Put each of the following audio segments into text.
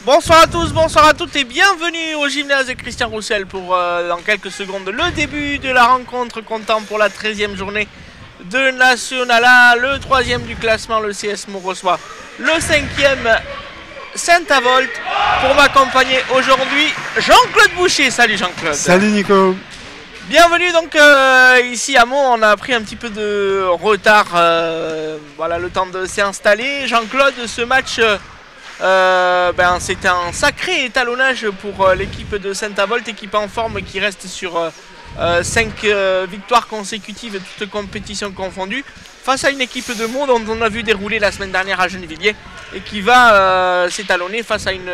Bonsoir à tous, bonsoir à toutes et bienvenue au gymnase de Christian Roussel pour dans quelques secondes le début de la rencontre comptant pour la 13e journée de National A, le 3e du classement, le CSMO reçoit le 5e Saint-Avold. Pour m'accompagner aujourd'hui, Jean-Claude Boucher. Salut Jean-Claude. Salut Nico. Bienvenue donc ici à Meaux. On a pris un petit peu de retard, voilà, le temps de s'installer. Jean-Claude, ce match, c'est un sacré étalonnage pour l'équipe de Saint-Avold, équipe en forme qui reste sur 5 victoires consécutives, toutes compétitions confondues, face à une équipe de Meaux dont on a vu dérouler la semaine dernière à Gennevilliers et qui va s'étalonner face à une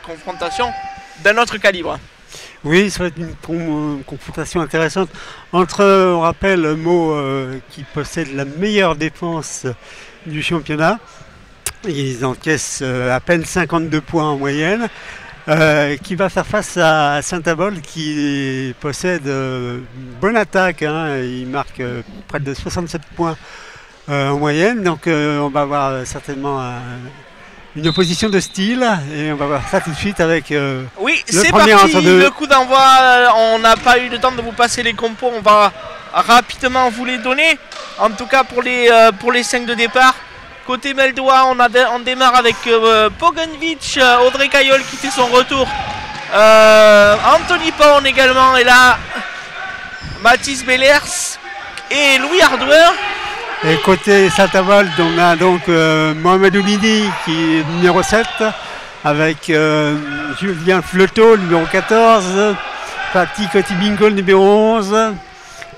confrontation d'un autre calibre. Oui, ça va être une confrontation intéressante entre, on rappelle, Meaux qui possède la meilleure défense du championnat. Ils encaissent à peine 52 points en moyenne, qui va faire face à Saint-Avold qui possède une bonne attaque, hein. Il marque près de 67 points en moyenne, donc on va avoir certainement une opposition de style et on va voir ça tout de suite avec oui, c'est parti, le coup d'envoi. On n'a pas eu le temps de vous passer les compos, on va rapidement vous les donner, en tout cas pour les 5 de départ. Côté Meldois, on démarre avec Pogonovic, Audrey Caillol qui fait son retour, Anthony Pon également est là, Mathis Bellers et Louis Hardouin. Et côté Saint-Avold, on a donc Mohamed Oulidi qui est numéro 7, avec Julien Fleuteau, numéro 14, Fatih Kotibingo, le numéro 11,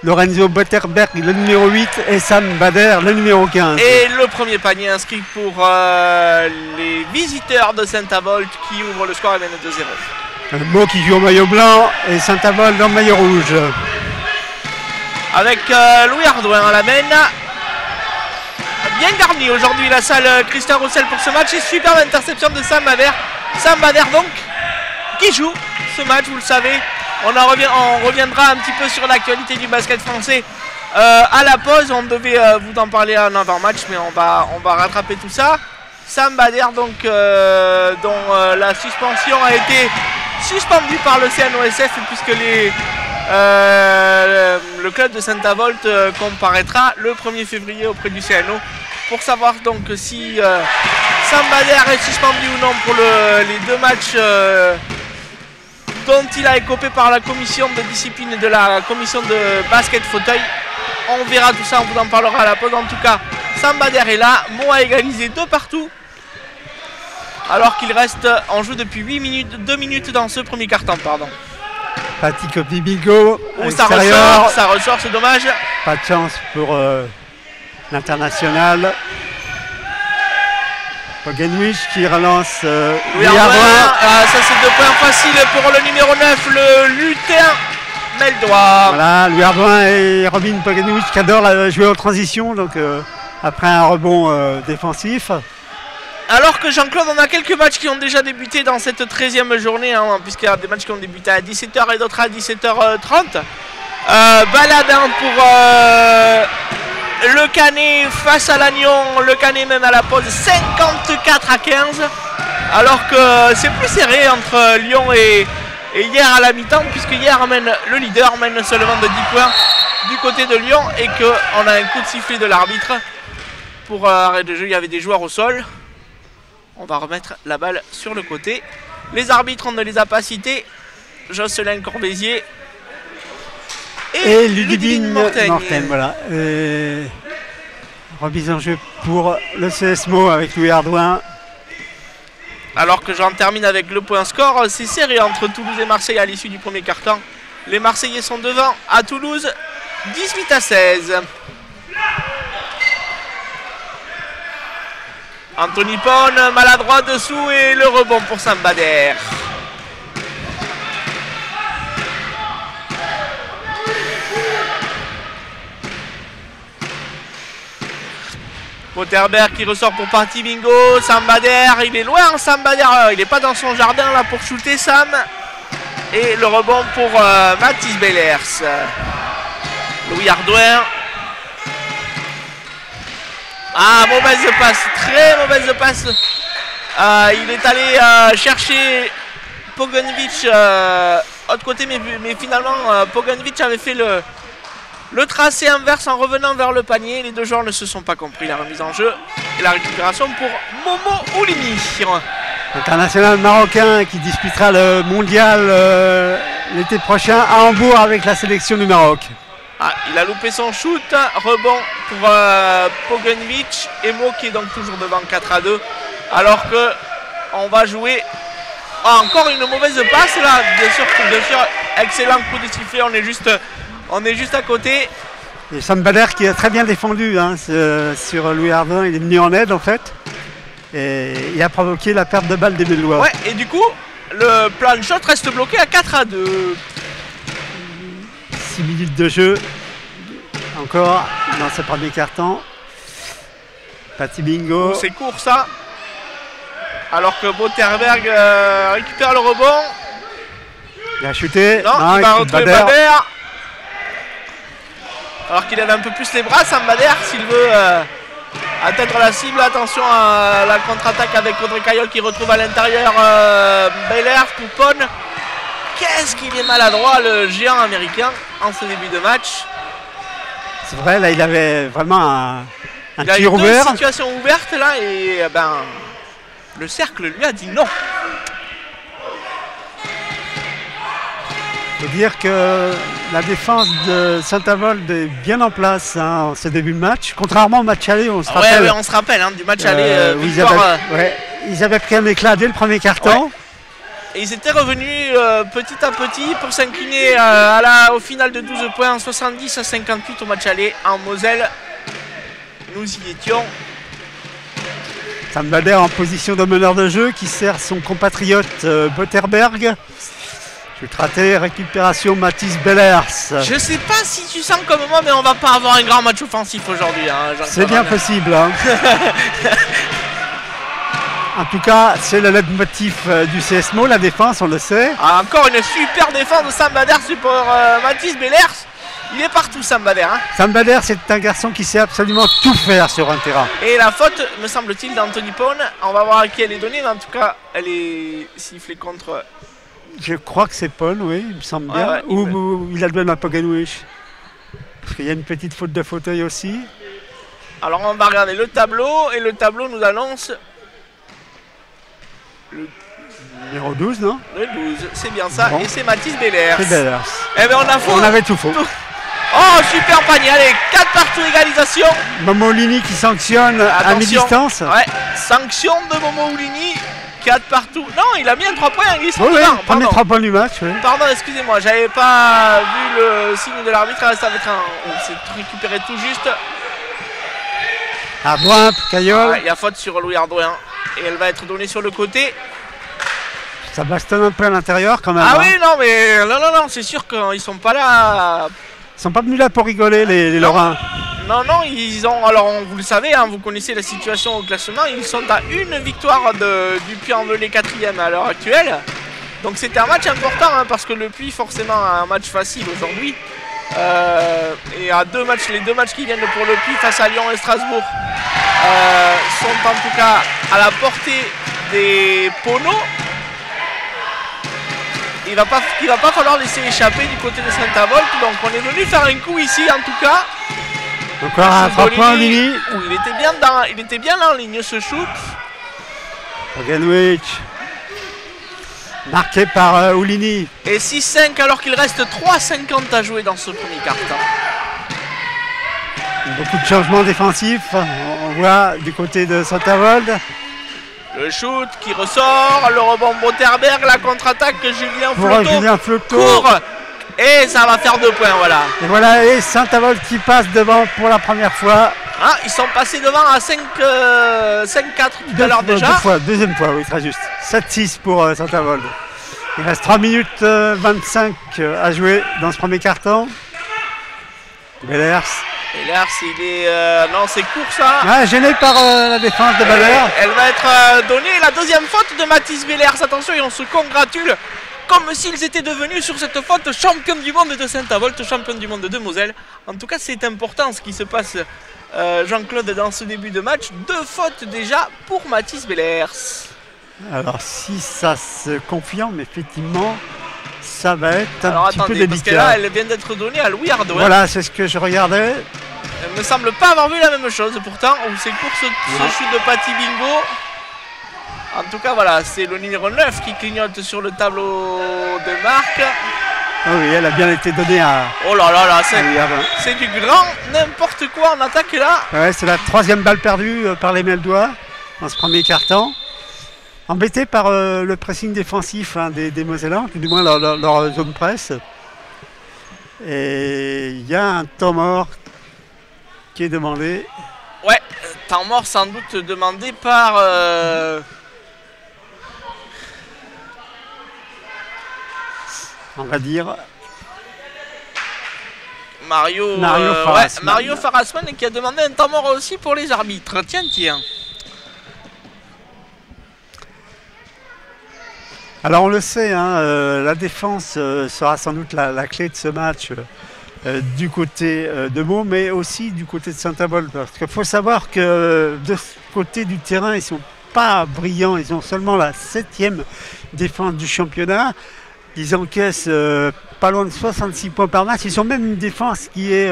Lorenzo Botterberg, le numéro 8, et Sam Bader, le numéro 15. Et le premier panier inscrit pour les visiteurs de Saint-Avold qui ouvrent le score et mène 2-0. Meaux qui joue en maillot blanc et Saint-Avold en maillot rouge. Avec Louis Hardouin à la mène. Bien garni aujourd'hui la salle Christian Roussel pour ce match et superbe interception de Sam Bader. Sam Bader donc qui joue ce match, vous le savez. On reviendra un petit peu sur l'actualité du basket français à la pause. On devait vous en parler en avant-match, mais on va rattraper tout ça. Sam Bader donc dont la suspension a été suspendue par le CNOSF puisque le club de Saint-Avold comparaîtra le 1er février auprès du CNO pour savoir donc si Sam Bader est suspendu ou non pour les 2 matchs dont il a écopé par la commission de discipline et de la commission de basket fauteuil. On verra tout ça, on vous en parlera à la pause. En tout cas, Sam Bader est là, Meaux a égalisé 2 partout. Alors qu'il reste, on joue depuis 2 minutes dans ce premier quart-temps, pardon. Fatih Kotibingo, ça ressort, c'est dommage. Pas de chance pour l'international. Pogonovic qui relance Louis Hardouin. Ça c'est 2 points faciles pour le numéro 9, le lutin Meldois. Voilà, Louis Hardouin et Robin Pogonovic qui adorent jouer en transition, donc après un rebond défensif. Alors que Jean-Claude, on a quelques matchs qui ont déjà débuté dans cette 13e journée, hein, puisqu'il y a des matchs qui ont débuté à 17h et d'autres à 17h30. Balade pour le Canet face à Lannion, le Canet mène à la pause 54-15, alors que c'est plus serré entre Lyon et hier à la mi-temps, puisque hier le leader mène seulement de 10 points du côté de Lyon et qu'on a un coup de sifflet de l'arbitre pour arrêt de jeu. Il y avait des joueurs au sol. On va remettre la balle sur le côté. Les arbitres, on ne les a pas cités. Jocelyn Corbézier et Ludivine Mortaigne. Voilà. Remise en jeu pour le CSMO avec Louis Hardouin. Alors que j'en termine avec le point score, c'est serré entre Toulouse et Marseille à l'issue du premier quart-temps. Les Marseillais sont devant à Toulouse, 18-16. Anthony Pon, maladroit dessous et le rebond pour Sam Bader. Potterberg qui ressort pour Fatih Bingo. Sam Bader, il est loin. Sam Bader, il n'est pas dans son jardin là pour shooter Sam. Et le rebond pour Mathis Bellers. Louis Hardouin. Ah, mauvaise passe, très mauvaise passe Il est allé chercher Poganovic autre côté, mais finalement Poganovic avait fait le tracé inverse en revenant vers le panier. Les deux joueurs ne se sont pas compris. La remise en jeu et la récupération pour Momo Oulini. International marocain qui disputera le mondial l'été prochain à Hambourg avec la sélection du Maroc. Ah, il a loupé son shoot. Rebond pour Poganovic. Emo qui est donc toujours devant 4-2. Alors que on va jouer. Ah, encore une mauvaise passe là. Bien sûr, excellent coup de sifflet. On est juste à côté. Et Sam Bader qui a très bien défendu hein, sur Louis Ardouin. Il est venu en aide en fait. Et il a provoqué la perte de balle des Bellois. Ouais, et du coup, le plan de shot reste bloqué à 4-2. 6 minutes de jeu. Encore dans ce premier carton. Patti Bingo. C'est court ça. Alors que Boterberg récupère le rebond. Il a chuté. Non, il va retrouver Bader. Alors qu'il avait un peu plus les bras, Sam Bader, s'il veut atteindre la cible. Attention à la contre-attaque avec Audrey Caillol qui retrouve à l'intérieur Belair, Poupon. Qu'est-ce qu'il est maladroit, le géant américain, en ce début de match. C'est vrai, là, il avait vraiment un tir ouvert. Il a eu deux situations ouvertes, là, et le cercle lui a dit non. Il faut dire que la défense de Saint-Avold est bien en place hein, en ce début de match. Contrairement au match aller, on se rappelle. Ouais, on se rappelle hein, du match aller. Ils avaient pris un éclat dès le premier carton. Ouais. Et ils étaient revenus petit à petit pour s'incliner au final de 12 points en 70-58 au match aller en Moselle. Nous y étions. Sam Bader en position de meneur de jeu qui sert son compatriote Boterberg. Chut raté, récupération Mathis Bellers. Je sais pas si tu sens comme moi, mais on va pas avoir un grand match offensif aujourd'hui. Hein, c'est bien possible. Hein. En tout cas, c'est le leitmotiv du CSMO, la défense, on le sait. Ah, encore une super défense de Sam Bader pour Mathis Bellers. Il est partout, Sam Bader. Hein. Sam Bader, c'est un garçon qui sait absolument tout faire sur un terrain. Et la faute, me semble-t-il, d'Anthony Pone. On va voir à qui elle est donnée, mais en tout cas, elle est sifflée contre... Je crois que c'est Pone, oui, il me semble bien. Ouais, ou il a donné à Poganovic. Parce qu'il y a une petite faute de fauteuil aussi. Alors on va regarder le tableau, et le tableau nous annonce... Le numéro 12, non? Le 12, c'est bien ça, bon. Et c'est Mathis Bellers. C'est Bellers. Eh bien on avait tout faux. Oh, super panier, allez, 4 partout, égalisation. Momo Oulini qui sanctionne à mi-distance. Ouais, sanction de Momo Oulini, 4 partout. Non, il a mis un 3 points, il est premier 3 points du match. Oui. Pardon, excusez-moi, j'avais pas vu le signe de l'arbitre, on s'est récupéré tout juste. Ardouin, Caillol. Il y a faute sur Louis Ardouin, et elle va être donnée sur le côté. Ça bastonne un peu à l'intérieur quand même. Ah oui, non, mais non, c'est sûr qu'ils sont pas là. Ils sont pas venus là pour rigoler, les Lorrains. Non, ils ont. Alors, vous le savez, hein, vous connaissez la situation au classement. Ils sont à une victoire du Puy-en-Velay 4e à l'heure actuelle. Donc, c'était un match important hein, parce que le Puy, forcément, a un match facile aujourd'hui. Et à les deux matchs qui viennent pour le Puy face à Lyon et Strasbourg sont en tout cas à la portée des Pono. Il va pas falloir laisser échapper du côté de Saint-Avold. Donc on est venu faire un coup ici en tout cas. Encore un 3 points Oulini. Il était bien là en ligne ce shoot. Poganovic. Marqué par Oulini. Et 6-5 alors qu'il reste 3,50 à jouer dans ce premier quart-temps. Beaucoup de changements défensifs. On voit du côté de Saint-Avold. Le shoot qui ressort, le rebond Boterberg, la contre-attaque que Julien Fleuteau court. Et ça va faire 2 points, voilà. Et voilà, et Saint-Avold qui passe devant pour la première fois. Ah, ils sont passés devant à 5-4 tout à l'heure déjà. Deuxième fois, oui, très juste. 7-6 pour Saint-Avold. Il reste 3 minutes 25 à jouer dans ce premier carton. Bellers. Bellers, il est... non, c'est court ça. Ouais, gêné par la défense de Bellers. Elle va être donnée. La deuxième faute de Mathis Bellers. Attention, et on se congratule. Comme s'ils étaient devenus sur cette faute champion du monde de Saint-Avold, champion du monde de Moselle. En tout cas, c'est important ce qui se passe, Jean-Claude, dans ce début de match. 2 fautes déjà pour Mathis Bellers. Alors si ça se confirme, effectivement, ça va être un petit peu Parce délicat. que là, elle vient d'être donnée à Louis Hardouin. Voilà, c'est ce que je regardais. Elle me semble pas avoir vu la même chose. Pourtant, c'est court ce chute de Patty Bingo. En tout cas, voilà, c'est le numéro 9 qui clignote sur le tableau de marque. Oh oui, elle a bien été donnée à... Oh là là là, à c'est du grand n'importe quoi en attaque là. Ouais, c'est la 3e balle perdue par les Meldois dans ce premier quart-temps. Embêté par le pressing défensif des Mosellans, du moins leur zone presse. Et il y a un temps mort qui est demandé. Ouais, temps mort sans doute demandé par... on va dire... Mario Farasman qui a demandé un temps mort aussi pour les arbitres. Tiens. Alors on le sait, la défense sera sans doute la clé de ce match du côté de Meaux, mais aussi du côté de Saint-Avold. Parce qu'il faut savoir que de ce côté du terrain, ils ne sont pas brillants. Ils ont seulement la 7e défense du championnat. Ils encaissent pas loin de 66 points par match. Ils ont même une défense qui est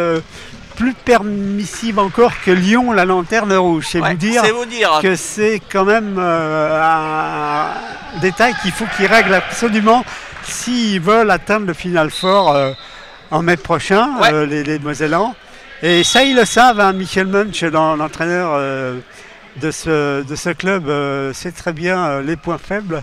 plus permissive encore que Lyon, la lanterne rouge. C'est vous dire que c'est quand même un détail qu'il faut qu'ils règlent absolument s'ils veulent atteindre le Final Four en mai prochain, les Mosellans. Et ça, ils le savent, Michel Munch, l'entraîneur de ce club, sait très bien les points faibles.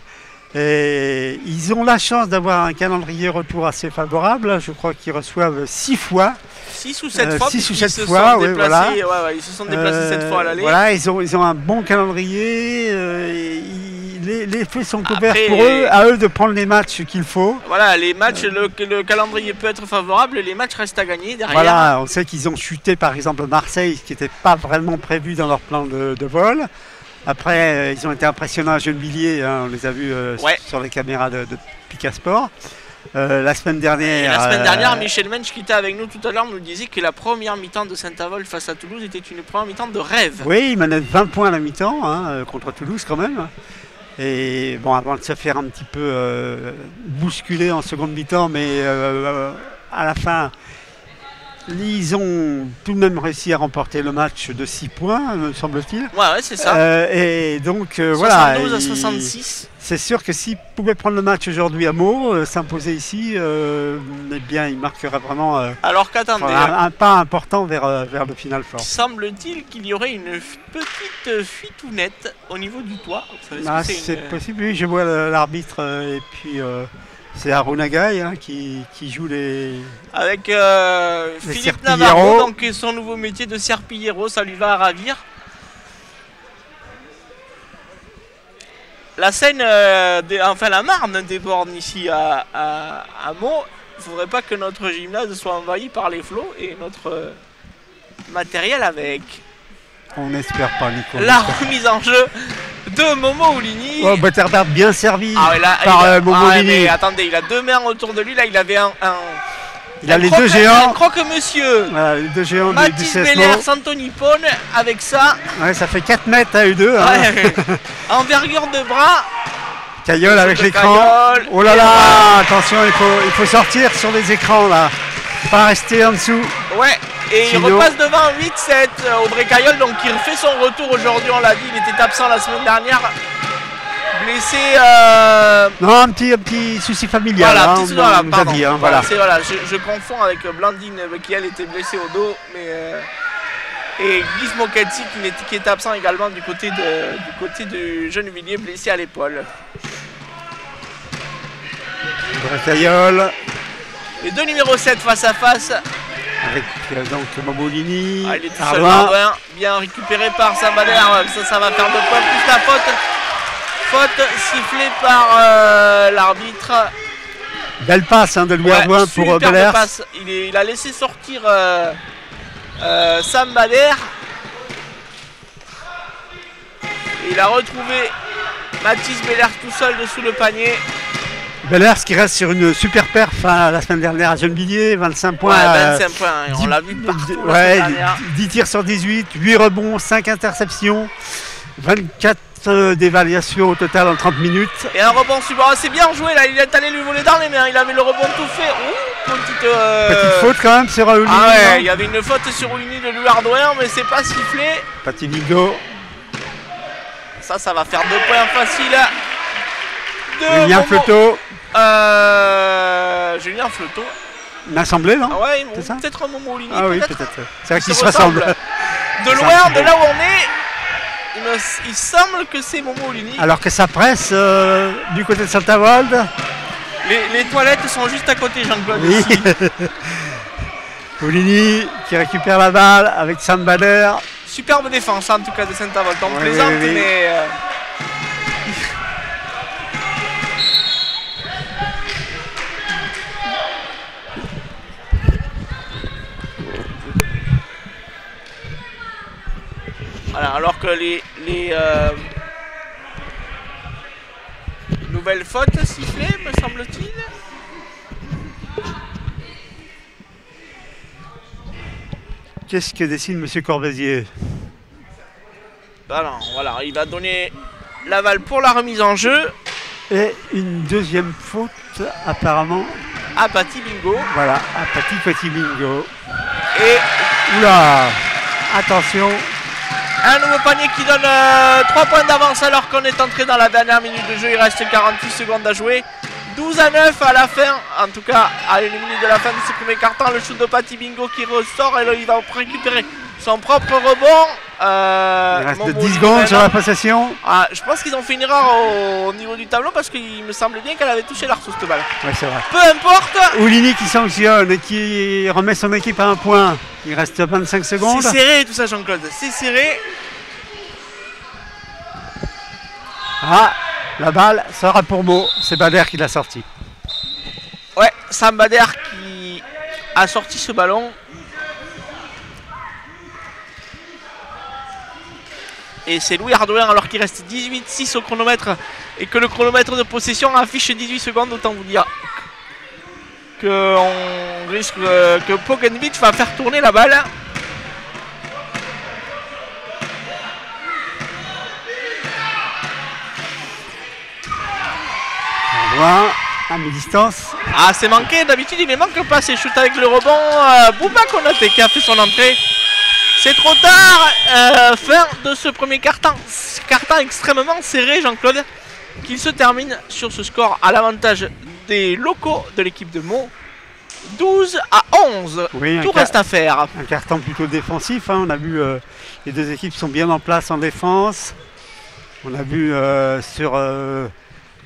Et ils ont la chance d'avoir un calendrier retour assez favorable. Je crois qu'ils reçoivent 6 fois. 6 ou 7 fois. 6 ou 7 fois, oui, voilà. Ils se sont déplacés 7 fois à l'aller. Voilà, ils ont un bon calendrier. Les feux sont ouverts pour eux, à eux de prendre les matchs qu'il faut. Voilà, les matchs, le calendrier peut être favorable, les matchs restent à gagner derrière. Voilà, on sait qu'ils ont chuté par exemple Marseille, ce qui n'était pas vraiment prévu dans leur plan de vol. Après, ils ont été impressionnants à Gennevilliers, on les a vus sur les caméras de Picasport. La semaine dernière, Michel Mensch, qui était avec nous tout à l'heure, nous disait que la première mi-temps de Saint-Avold face à Toulouse était une première mi-temps de rêve. Oui, il menait 20 points à la mi-temps contre Toulouse quand même. Et bon, avant de se faire un petit peu bousculer en seconde mi-temps, mais à la fin, ils ont tout de même réussi à remporter le match de 6 points, me semble-t-il. Ouais, c'est ça. Et donc, 72 voilà. 72 à 66. C'est sûr que s'ils pouvaient prendre le match aujourd'hui à Meaux, s'imposer ici, eh bien, ils marqueraient vraiment alors qu'attendez, un pas important vers le Final Four. Semble-t-il qu'il y aurait une petite fuitounette au niveau du toit. C'est possible, oui, je vois l'arbitre et puis... c'est Arunagai qui joue les... Avec Philippe Navarro, donc son nouveau métier de serpillero, ça lui va à ravir. La Seine, la Marne déborde ici à Meaux. Il ne faudrait pas que notre gymnase soit envahi par les flots et notre matériel avec. On n'espère pas, Nico. La remise en jeu de Momo Oulini. Oh, Butterberg bien servi par Momo Oulini. Mais attendez, il a 2 mains autour de lui. Là, il avait il a les deux géants. Croque-monsieur. Voilà, les deux géants du CSMO. Belair, Santoni Pone, avec ça. Ouais, ça fait 4 mètres à eux deux. Ouais, envergure de bras. Caillol avec l'écran. Oh là là, attention, il faut sortir sur les écrans là. Pas rester en dessous. Ouais. Et sinon, il repasse devant 8-7, Audrey Caillol, donc qui refait son retour aujourd'hui, on l'a dit, il était absent la semaine dernière, blessé... Non, un petit souci familial, voilà, petit souci, on nous a dit, voilà. Je confonds avec Blandine qui elle était blessée au dos, mais... et Guise Moketsi qui est absent également du côté de Gennevilliers, blessé à l'épaule. Audrey Caillol. Les deux numéros 7 face à face. Avec donc Momo Oulini. Il est tout seul, Ardouin, bien récupéré par Sambader. Ça va faire 2 points plus la faute. Faute sifflée par l'arbitre. Belle passe de Louis Ardouin pour Belair. Il a laissé sortir Sambader. Il a retrouvé Mathis Belair tout seul dessous le panier. Belair qui reste sur une super perf la semaine dernière à Gennevilliers, 25 points. Ouais, 25 points, on l'a vu partout la semaine dernière. 10 tirs sur 18, 8 rebonds, 5 interceptions, 24 d'évaluation au total en 30 minutes. Et un rebond super, c'est bien joué là, il est allé lui voler dans les mains, il avait le rebond tout fait. Petite faute quand même sur Oulini. Ah ouais, il y avait une faute sur Oulini de Louis Hardware, mais c'est pas sifflé. Petit bingo. Ça va faire 2 points faciles. Julien Fleuteau. Julien Fleuteau. L'Assemblée, non? Ah ouais, c'est ça? Peut-être un Momo Oulini. Ah oui, peut-être. C'est vrai qu'ils se ressemblent. De loin, de là où on est, il semble que c'est Momo Oulini. Alors que ça presse du côté de Saint-Avold. Les toilettes sont juste à côté, Jean-Claude. Oui. Oulini qui récupère la balle avec Sam Bader. Superbe défense en tout cas de Saint-Avold. On plaisante, oui. Mais. Voilà, alors que les nouvelles fautes sifflées, me semble-t-il. Qu'est-ce que décide M. Corbezier? Alors, voilà, il va donner l'aval pour la remise en jeu. Et une deuxième faute, apparemment. À Paty Bingo. Voilà, à Petit Bingo. Et. Oula! Attention! Un nouveau panier qui donne 3 points d'avance alors qu'on est entré dans la dernière minute de jeu. Il reste 48 secondes à jouer. 12-9 à la fin, en tout cas à une minute de la fin de ce premier quart-temps. Le shoot de Paty Bingo qui ressort et là il va récupérer son propre rebond. Il reste 10 secondes sur la possession. Ah, je pense qu'ils ont fait une erreur au niveau du tableau parce qu'il me semblait bien qu'elle avait touché l'arceau cette balle. Ouais, c'est vrai. Peu importe. Oulini qui sanctionne et qui remet son équipe à un point. Il reste 25 secondes. C'est serré tout ça, Jean-Claude. C'est serré. Ah, la balle sera pour Meaux. C'est Bader qui l'a sorti. Ouais, Sam Bader qui a sorti ce ballon. Et c'est Louis Hardware alors qu'il reste 18-6 au chronomètre et que le chronomètre de possession affiche 18 secondes. Autant vous dire qu'on risque que Pogenvich va faire tourner la balle. Hardware à mi-distance. Ah, c'est manqué, d'habitude il ne manque pas ses shoots avec le rebond. Bouba Konaté qui a fait son entrée. C'est trop tard, fin de ce premier quart-temps extrêmement serré, Jean-Claude, qu'il se termine sur ce score à l'avantage des locaux de l'équipe de Meaux. 12-11, oui, tout reste à faire. Un quart-temps plutôt défensif, hein. On a vu les deux équipes sont bien en place en défense. On a vu sur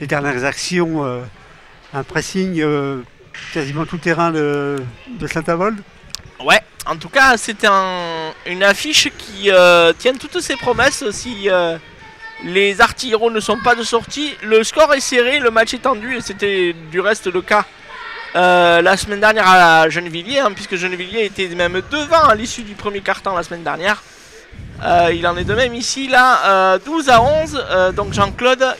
les dernières actions un pressing quasiment tout terrain de Saint-Avold. Ouais, en tout cas, c'était une affiche qui tient toutes ses promesses. Si les artilleros ne sont pas de sortie, le score est serré, le match est tendu, et c'était du reste le cas la semaine dernière à Gennevilliers, hein, puisque Gennevilliers était même devant à l'issue du premier quart-temps la semaine dernière. Il en est de même ici, là, 12-11. Donc Jean-Claude,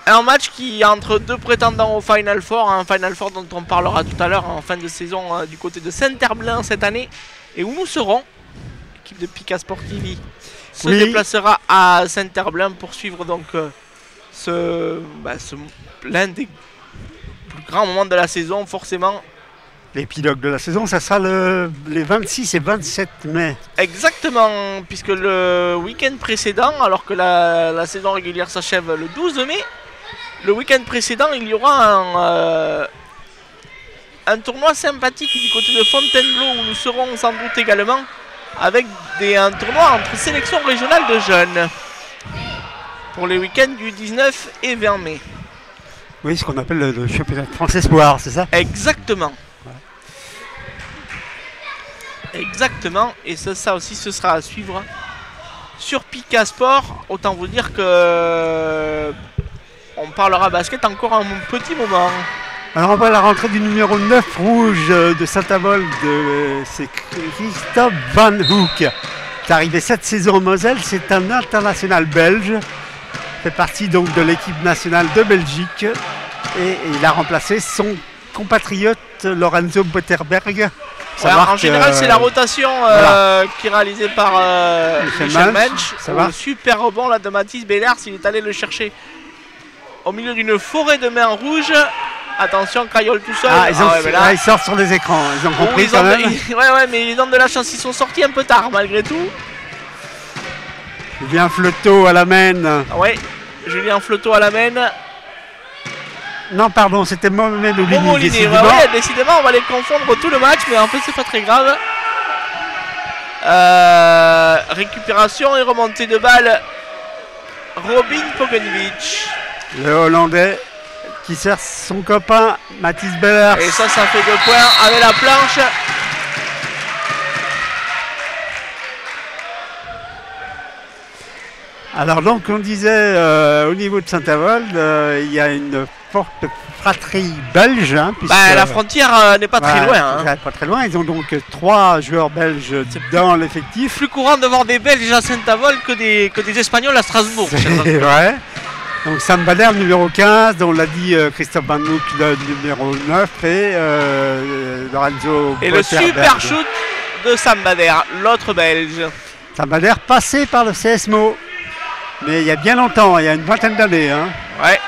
un match qui entre deux prétendants au Final Four, un Final Four dont on parlera tout à l'heure en fin de saison du côté de Saint-Herblain cette année, et où nous serons. L'équipe de Pika Sportivi se déplacera à Saint-Herblain pour suivre donc l'un des plus grands moments de la saison, forcément. L'épilogue de la saison, ça sera les 26 et 27 mai. Exactement, puisque le week-end précédent, alors que la saison régulière s'achève le 12 mai, le week-end précédent, il y aura un tournoi sympathique du côté de Fontainebleau où nous serons sans doute également, avec un tournoi entre sélections régionales de jeunes pour les week-ends du 19 et 20 mai. Oui, ce qu'on appelle le championnat de France Espoir, c'est ça? Exactement. Exactement, et ça aussi ce sera à suivre sur Pika Sport. Autant vous dire que on parlera basket encore un petit moment. Alors on va à la rentrée du numéro 9 rouge de Saint-Avold, c'est Christophe Van Hoek, qui est arrivé cette saison en Moselle. C'est un international belge, fait partie donc de l'équipe nationale de Belgique, et il a remplacé son compatriote Lorenzo Botterberg, Ouais, en général, c'est la rotation qui est réalisée par Michel Mensch. Un super rebond là de Mathis Bellers, il est allé le chercher au milieu d'une forêt de mains rouges. Attention, Caillol tout seul. Ils sortent sur les écrans, ils ont compris quand même. Ouais, mais ils ont de la chance, ils sont sortis un peu tard malgré tout. Julien Fleuteau à la main. Ouais, Julien Fleuteau à la main. Non, pardon, c'était Mohamed Oulini. Ouais, décidément, on va les confondre tout le match, mais en fait, c'est pas très grave. Récupération et remontée de balle. Robin Pogenovic. Le Hollandais qui sert son copain Mathis Bellers. Et ça fait 2 points avec la planche. Alors donc on disait au niveau de Saint-Avold, il y a une forte fratrie belge. Hein, la frontière n'est pas très loin. Hein. Pas très loin. Ils ont donc 3 joueurs belges dans l'effectif. Plus courant de voir des Belges à Saint-Avold que des Espagnols à Strasbourg. C'est vrai. Donc Sam Bader numéro 15, on l'a dit Christophe Van Hoek le numéro 9 et Lorenzo et le super shoot de Sam Bader, l'autre belge. Sam Bader passé par le CSMO. Mais il y a bien longtemps, il y a une vingtaine d'années. Hein. Ouais,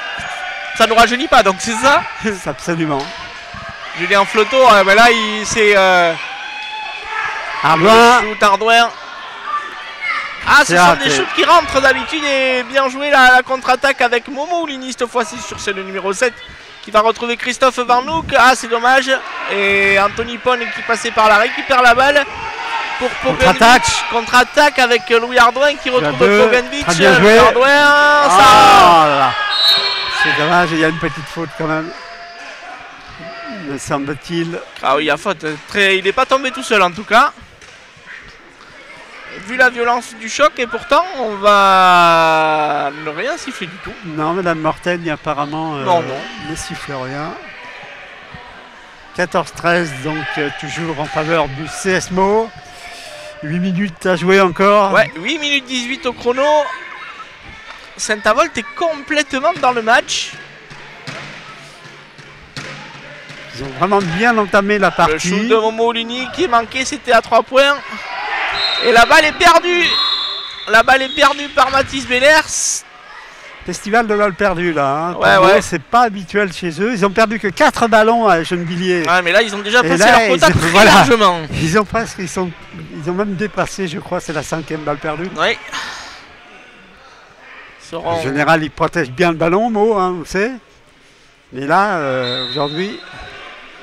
ça ne nous rajeunit pas, donc c'est ça. Absolument. Julien Fleuteau, mais là, c'est... Ardouin. Shoot Ardouin. Ah, ce sont des shoots qui rentrent d'habitude et bien joué la contre-attaque avec Momo Oulini cette fois-ci sur le numéro 7 qui va retrouver Christophe Van Hoek. Ah, c'est dommage. Et Anthony Pone qui passait par là récupère la balle. Pour contre-attaque avec Louis Ardouin qui retrouve Pogenovic. Ardouin, c'est dommage, il y a une petite faute quand même. Me semble-t-il. Ah oui, il y a faute. Il n'est pas tombé tout seul en tout cas. Vu la violence du choc et pourtant on va ne rien siffler du tout. Non, Madame Mortaigne apparemment ne siffle rien. 14-13 donc toujours en faveur du CSMO. 8 minutes à jouer encore. Ouais, 8 minutes 18 au chrono. Saint-Avold est complètement dans le match. Ils ont vraiment bien entamé la partie. Le shoot de Momo Oulini qui est manqué, c'était à 3 points. Et la balle est perdue. La balle est perdue par Mathis Bellers. Festival de balles perdues là. Hein. Ouais. C'est pas habituel chez eux. Ils ont perdu que 4 ballons à Gennevilliers. Ouais, mais là ils ont déjà passé leur quota très largement. Ils ont même dépassé, je crois, c'est la 5e balle perdue. Oui. En général, ils protègent bien le ballon, hein, on sait. Mais là, aujourd'hui,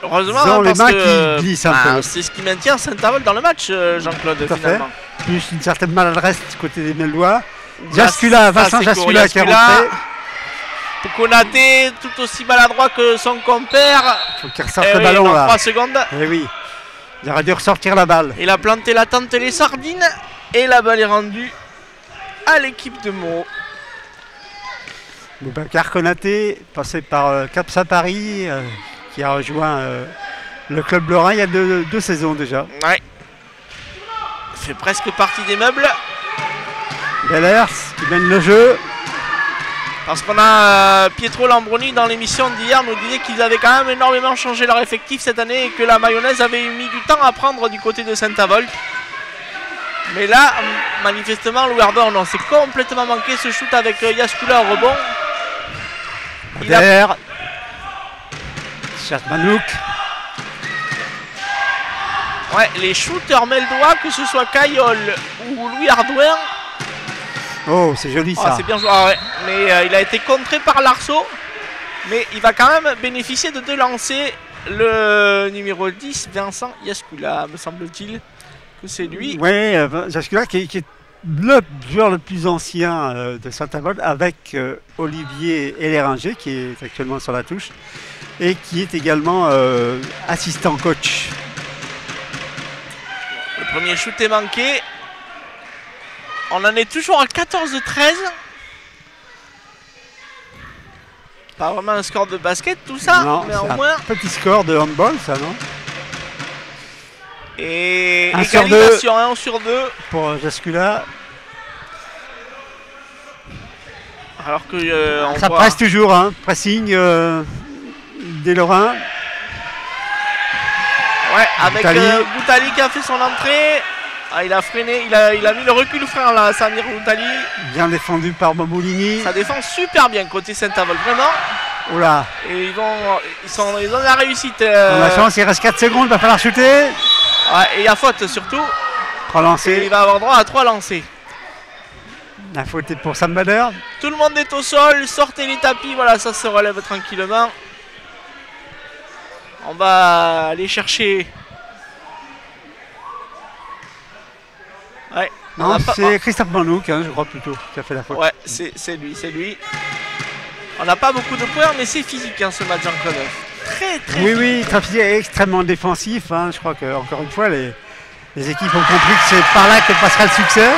heureusement, ils ont les mains qui glissent un peu. C'est ce qui maintient Saint-Avold dans le match, Jean-Claude, finalement. Plus une certaine maladresse du côté des Mélois. Vincent Jascula qui est rentré. Konaté, tout aussi maladroit que son compère. Il faut qu'il ressorte le ballon là. 3 secondes. Eh oui, il aurait dû ressortir la balle. Il a planté la tente et les sardines. Et la balle est rendue à l'équipe de Meaux. Boubacar Konaté, passé par Capsa Paris, qui a rejoint le club lorrain il y a 2 saisons déjà. Ouais. Fait presque partie des meubles. Bellers qui mène le jeu. Parce qu'on a Pietro Lambroni dans l'émission d'hier nous disait qu'ils avaient quand même énormément changé leur effectif cette année et que la mayonnaise avait mis du temps à prendre du côté de Saint-Avold. Mais là, manifestement, Louis Ardouin, on s'est complètement manqué ce shoot avec Jascula au rebond. Derrière. Manouk. Ouais, les shooters Meldois, que ce soit Caillol ou Louis Ardouin. Oh, c'est joli ça. C'est bien joué, ouais. Mais il a été contré par Larceau. Mais il va quand même bénéficier de 2 lancers. Le numéro 10, Vincent Jascula, me semble-t-il que c'est lui. Oui, Jascula qui est le joueur le plus ancien de Saint-Avold avec Olivier Héléringer qui est actuellement sur la touche et qui est également assistant coach. Le premier shoot est manqué. On en est toujours à 14-13. Pas vraiment un score de basket tout ça, non, mais au moins. Petit score de handball ça, non? Et égalisation 1 sur 2 pour Jascula. Alors que ça presse toujours, hein, pressing des Lorrains. Ouais, avec Boutali qui a fait son entrée. Ah, il a freiné, il a mis le recul frein là, Samir Boutali. Bien défendu par Bobolini. Ça défend super bien côté Saint-Avold, vraiment. Oula. Et ils ont la réussite. On a la chance, il reste 4 secondes, il va falloir shooter. Ouais, et il y a faute surtout. 3 lancers. Et il va avoir droit à 3 lancers. La faute est pour Sam Bader. Tout le monde est au sol, sortez les tapis, voilà, ça se relève tranquillement. On va aller chercher. Ouais. Non, c'est Christophe Manouk, hein, je crois plutôt, qui a fait la faute. Ouais, c'est lui. On n'a pas beaucoup de points, mais c'est physique hein, ce match en Club. Très physique. Oui, très physique et extrêmement défensif. Hein. Je crois que encore une fois, les équipes ont compris que c'est par là que passera le succès.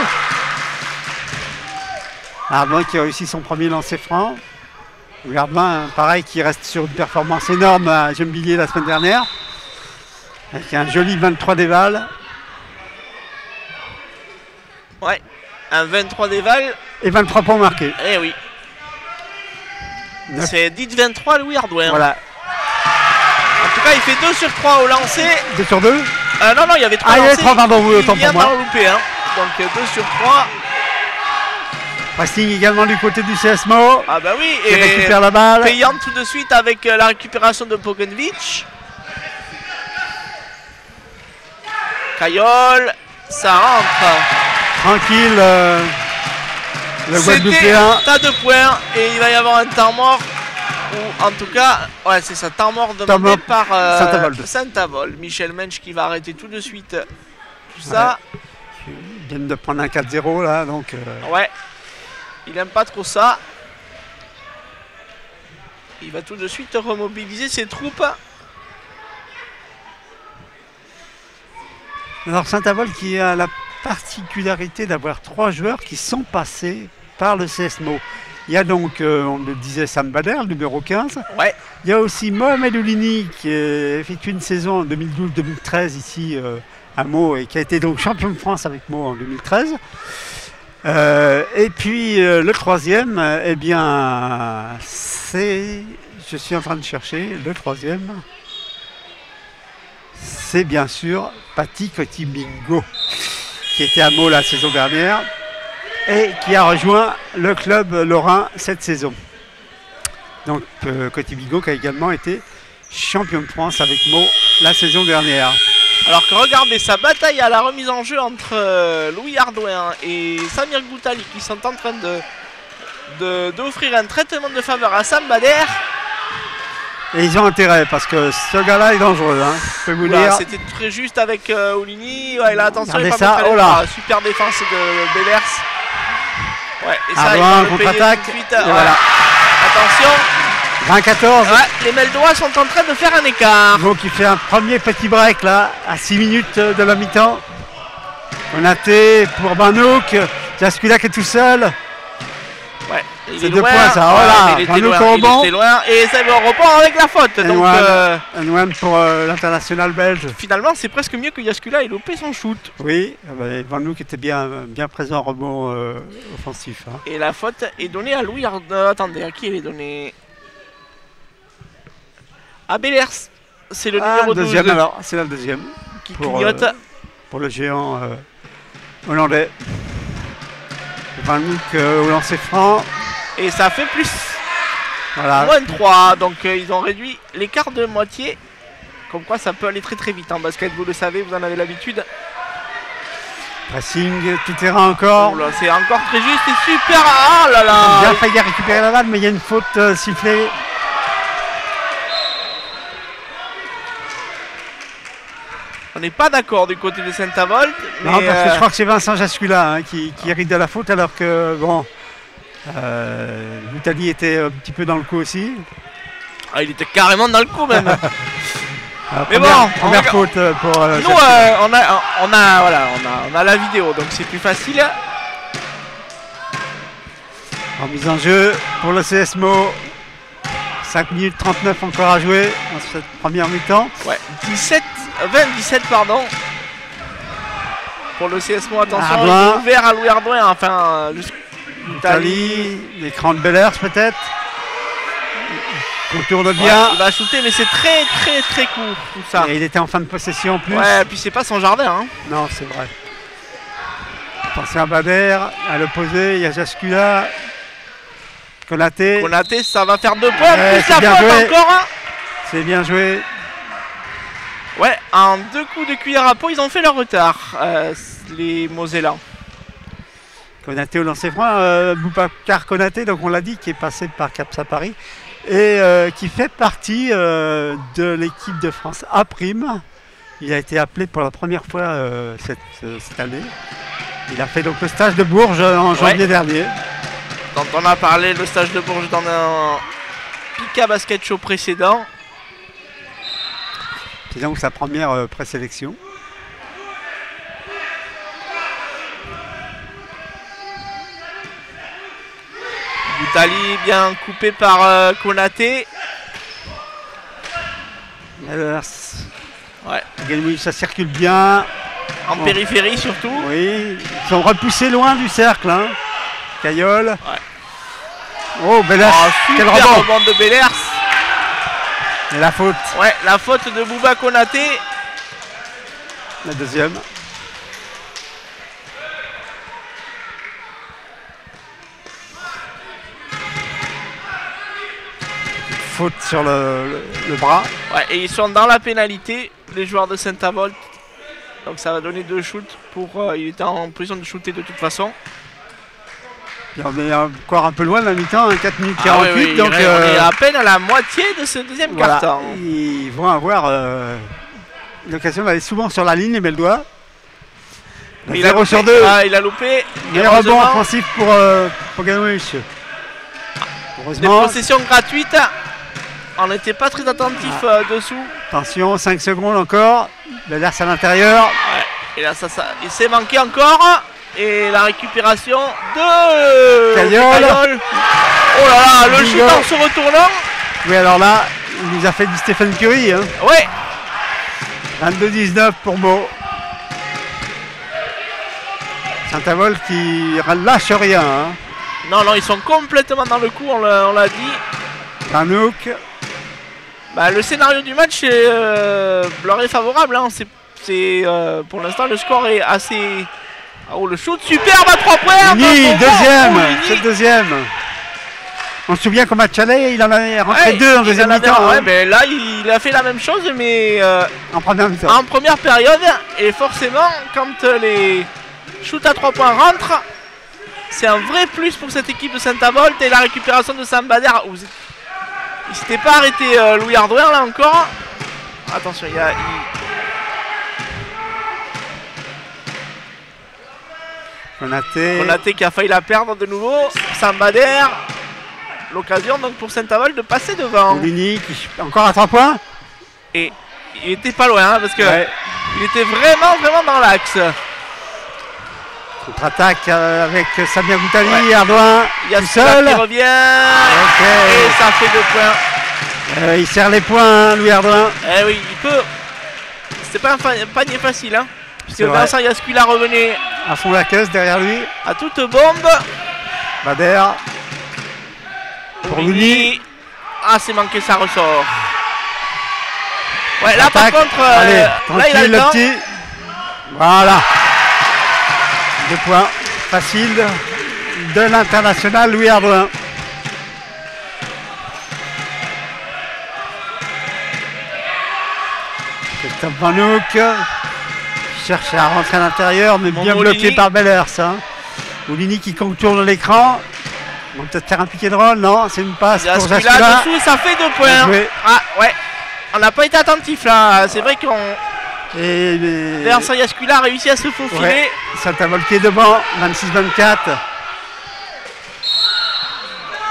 Ardouin qui a réussi son premier lancer franc. Ardouin, pareil, qui reste sur une performance énorme à Gennevilliers la semaine dernière. Avec un joli 23 déval. Ouais, un 23 déval. Et 23 points marqués. Eh oui. C'est 10-23 Louis Ardouin. Voilà. En tout cas, il fait 2 sur 3 au lancer. 2 sur 2 Non, il y avait 3 lancers. Il y avait 3, pardon, oui, autant pour moi. Loupé, hein. Donc 2 sur 3. Pressing également du côté du CSMO. Ah bah oui, et récupère la balle. Payant tout de suite avec la récupération de Pokenvich. Caillol, ça rentre. Tranquille, le Guadeloupéen. T'as 2 points et il va y avoir un temps mort. Ou en tout cas, ouais c'est ça, temps mort demandé par Saint-Avold. Michel Mensch qui va arrêter tout de suite tout ça. Ils viennent de prendre un 4-0 là, donc... Ouais, il aime pas trop ça. Il va tout de suite remobiliser ses troupes. Alors Saint-Avold qui a la particularité d'avoir 3 joueurs qui sont passés par le CSMO. Il y a donc, on le disait, Sam Bader, le numéro 15. Ouais. Il y a aussi Mohamed Oulini qui a effectué une saison en 2012-2013 ici à Meaux et qui a été donc champion de France avec Meaux en 2013. Et puis le troisième, eh bien, c'est... Je suis en train de chercher le troisième. C'est bien sûr Paty Cotimingo, qui était à Meaux la saison dernière et qui a rejoint le club lorrain cette saison. Donc Cotimingo qui a également été champion de France avec Meaux la saison dernière. Alors que regardez sa bataille à la remise en jeu entre Louis Ardouin et Samir Boutali qui sont en train d'offrir un traitement de faveur à Sam Bader. Et ils ont intérêt parce que ce gars-là est dangereux, hein, je peux vous dire. C'était très juste avec Oulini. Ouais, là, attention, il ça. Oh là. Super défense de Bellers. Ouais, et ça, Ardouin, contre-attaque. Voilà. Attention. 20-14. Ouais, les Meldois sont en train de faire un écart. Donc il fait un premier petit break là, à 6 minutes de la mi-temps. Konaté pour Banouk. Jaskulak est tout seul. Ouais, c'est 2 points ça. Voilà, Banouk au rebond. Et ça va reprendre avec la faute. N1 pour l'international belge. Finalement, c'est presque mieux que Jaskula ait loupé son shoot. Oui, Banouk était bien présent en rebond offensif. Hein. Et la faute est donnée à Louis Ardouin. Attendez, à qui elle est donnée? À Bellers, c'est le numéro 12. Deuxième alors, c'est la deuxième. Qui clignote. Pour le géant hollandais. Van Look au lancer franc. Et ça fait plus. Voilà. Moins de 3. Donc ils ont réduit l'écart de moitié. Comme quoi ça peut aller très très vite en basket, vous le savez, vous en avez l'habitude. Pressing, tout terrain encore. Oh c'est encore très juste et super. Ah là là. Il a failli récupérer la balle, mais il y a une faute sifflée. On n'est pas d'accord du côté de Saint-Avold. Non, parce que je crois que c'est Vincent Jaskula hein, qui hérite de la faute, alors que bon, Boutali était un petit peu dans le coup aussi. Ah, il était carrément dans le coup même. Mais bon, première faute pour. Nous, on a la vidéo, donc c'est plus facile. En mise en jeu pour le CSMO. 5 minutes 39 encore à jouer dans cette première mi-temps. Ouais, 17 pardon. Pour le CSMO, attention, il est ouvert à Louis Ardouin, enfin, Boutali, l'écran de Bellers peut-être. Contourne bien. Ouais, il va shooter, mais c'est très court tout ça. Et il était en fin de possession en plus. Ouais, et puis c'est pas son jardin. Hein. Non, c'est vrai. Attention à Bader. À l'opposé, il y a Jaskula. Konaté. Konaté, ça va faire 2 points. Ouais, Plus la faute encore. Hein. C'est bien joué. Ouais, en 2 coups de cuillère à peau, ils ont fait leur retard, les Mosellans. Konaté au lancer franc. Boubacar Konaté, donc on l'a dit, qui est passé par Capsa Paris. Et qui fait partie de l'équipe de France A'. Il a été appelé pour la première fois cette année. Il a fait donc le stage de Bourges en janvier dernier. Dont on a parlé, le stage de Bourges dans un Pika Basket Show précédent. C'est donc sa première présélection. Boutali bien coupé par Konaté. Ouais. Ça circule bien. En périphérie surtout. Oui, ils sont repoussés loin du cercle. Hein. Caillol. Ouais. Oh, Bellers. Quel rebond de Bellers. Et la faute. Ouais, la faute de Bouba Konaté. La deuxième. Faute sur le bras. Ouais, et ils sont dans la pénalité, les joueurs de Saint-Avold. Donc ça va donner 2 shoots pour. Il était en position de shooter de toute façon. Et on est encore un peu loin de la mi-temps, 4 minutes 48. Oui, donc, on est à peine à la moitié de ce deuxième quart-temps. Ils vont avoir l'occasion d'aller souvent sur la ligne, les Meldois. 0 sur 2. Ah, il a loupé. Meilleur rebond offensif pour Ganouich. Heureusement. Des possessions gratuites. On n'était pas très attentif dessous. Attention, 5 secondes encore. Bellers à l'intérieur. Ouais. Et là, il s'est manqué encore. Et la récupération de Caillol. Oh là là, le shoot en se retournant. Oui, alors là, il nous a fait du Stephen Curry. Hein. Ouais. 22-19 pour Meaux. Saint-Avold qui lâche rien. Hein. Non, ils sont complètement dans le coup, on l'a dit. Ranouk. Bah, le scénario du match leur est favorable. Hein. Pour l'instant, le score est assez... Oh, le shoot superbe à 3 points. Lini, deuxième. C'est le deuxième. On se souvient qu'au match aller, il en avait rentré 2 en deuxième mi-temps. Ouais, mais là, il a fait la même chose, mais en première mi-temps. En première période. Et forcément, quand les shoots à 3 points rentrent, c'est un vrai plus pour cette équipe de Saint-Avold. Et la récupération de Sam Bader. Il s'était pas arrêté Louis Hardware là encore. Attention, Konaté qui a failli la perdre de nouveau. Sam Bader. L'occasion donc pour Saint-Avold de passer devant. Lini encore à 3 points. Et il était pas loin hein, parce que il était vraiment dans l'axe. Contre-attaque avec Samia Boutali, Ardouin, tout seul. Qui revient. Et ça fait 2 points. Il serre les points, hein, Louis Ardouin. Eh oui, il peut. C'était pas un panier facile. Hein, puisque Vincent Yaskula revenait à fond la caisse derrière lui. À toute bombe. Bader. Pour Lini. Ah, c'est manqué, ça ressort. Ouais, là par contre, allez, là il a le temps. Petit. Voilà. 2 points faciles de l'international Louis Ardouin. Christophe Vanouk cherche à rentrer à l'intérieur, mais bien bloqué par Bellers. Hein. Lini qui contourne l'écran. On va peut-être faire un piqué de roll, non? C'est une passe pour Jaskula. Là dessous, ça fait 2 points. Ah ouais, on n'a pas été attentif là. C'est vrai qu'on... Vincent Yaskula a réussi à se faufiler. Ouais. Saint-Avold qui est devant, 26-24.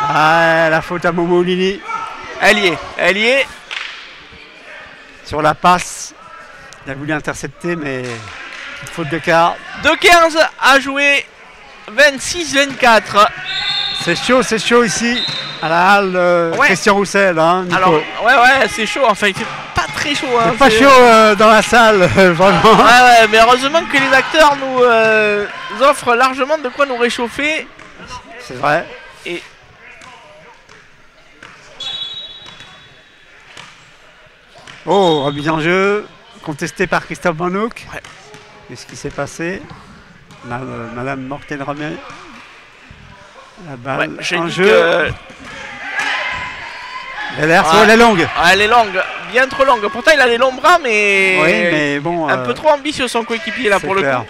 Ah, la faute à Momo Lini. Elle y est. Sur la passe, il a voulu intercepter, mais faute de quart. 2-15 à jouer, 26-24. C'est chaud ici, à la halle Christian Roussel. Hein, alors, ouais, c'est chaud. Enfin, il fait pas très chaud. Hein, c'est pas chaud dans la salle, vraiment. Ouais, mais heureusement que les acteurs nous offrent largement de quoi nous réchauffer. C'est vrai. Oh, remise en jeu, contesté par Christophe Van Hoek. Ouais. Qu'est-ce qui s'est passé? Madame Morten Remet. La balle en jeu. Elle est longue. Ah, elle est longue, bien trop longue. Pourtant, il a les longs bras, mais, oui, mais bon, un peu trop ambitieux son coéquipier là pour le coup.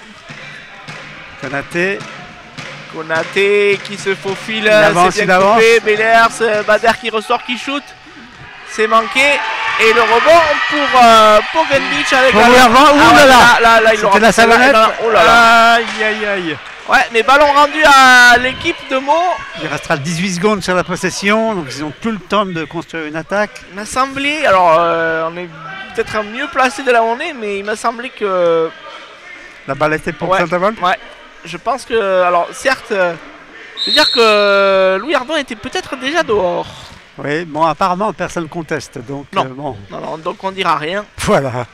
Konaté qui se faufile, c'est bien coupé. Bellers, Bader qui ressort, qui shoot. C'est manqué. Et le rebond pour Pogenvich avec là, c'était la savonnette. Oh là là. Aïe. Ouais, mais ballon rendu à l'équipe de Meaux. Il restera 18 secondes sur la possession, donc ils ont tout le temps de construire une attaque. Il m'a semblé, alors on est peut-être mieux placé de là où on est, mais il m'a semblé que... La balle était pour Saint-Avold. Ouais, je pense que... Alors certes, je veux dire que Louis Ardouin était peut-être déjà dehors. Oui, bon, apparemment personne ne conteste, donc non. Bon. Non, donc on dira rien. Voilà.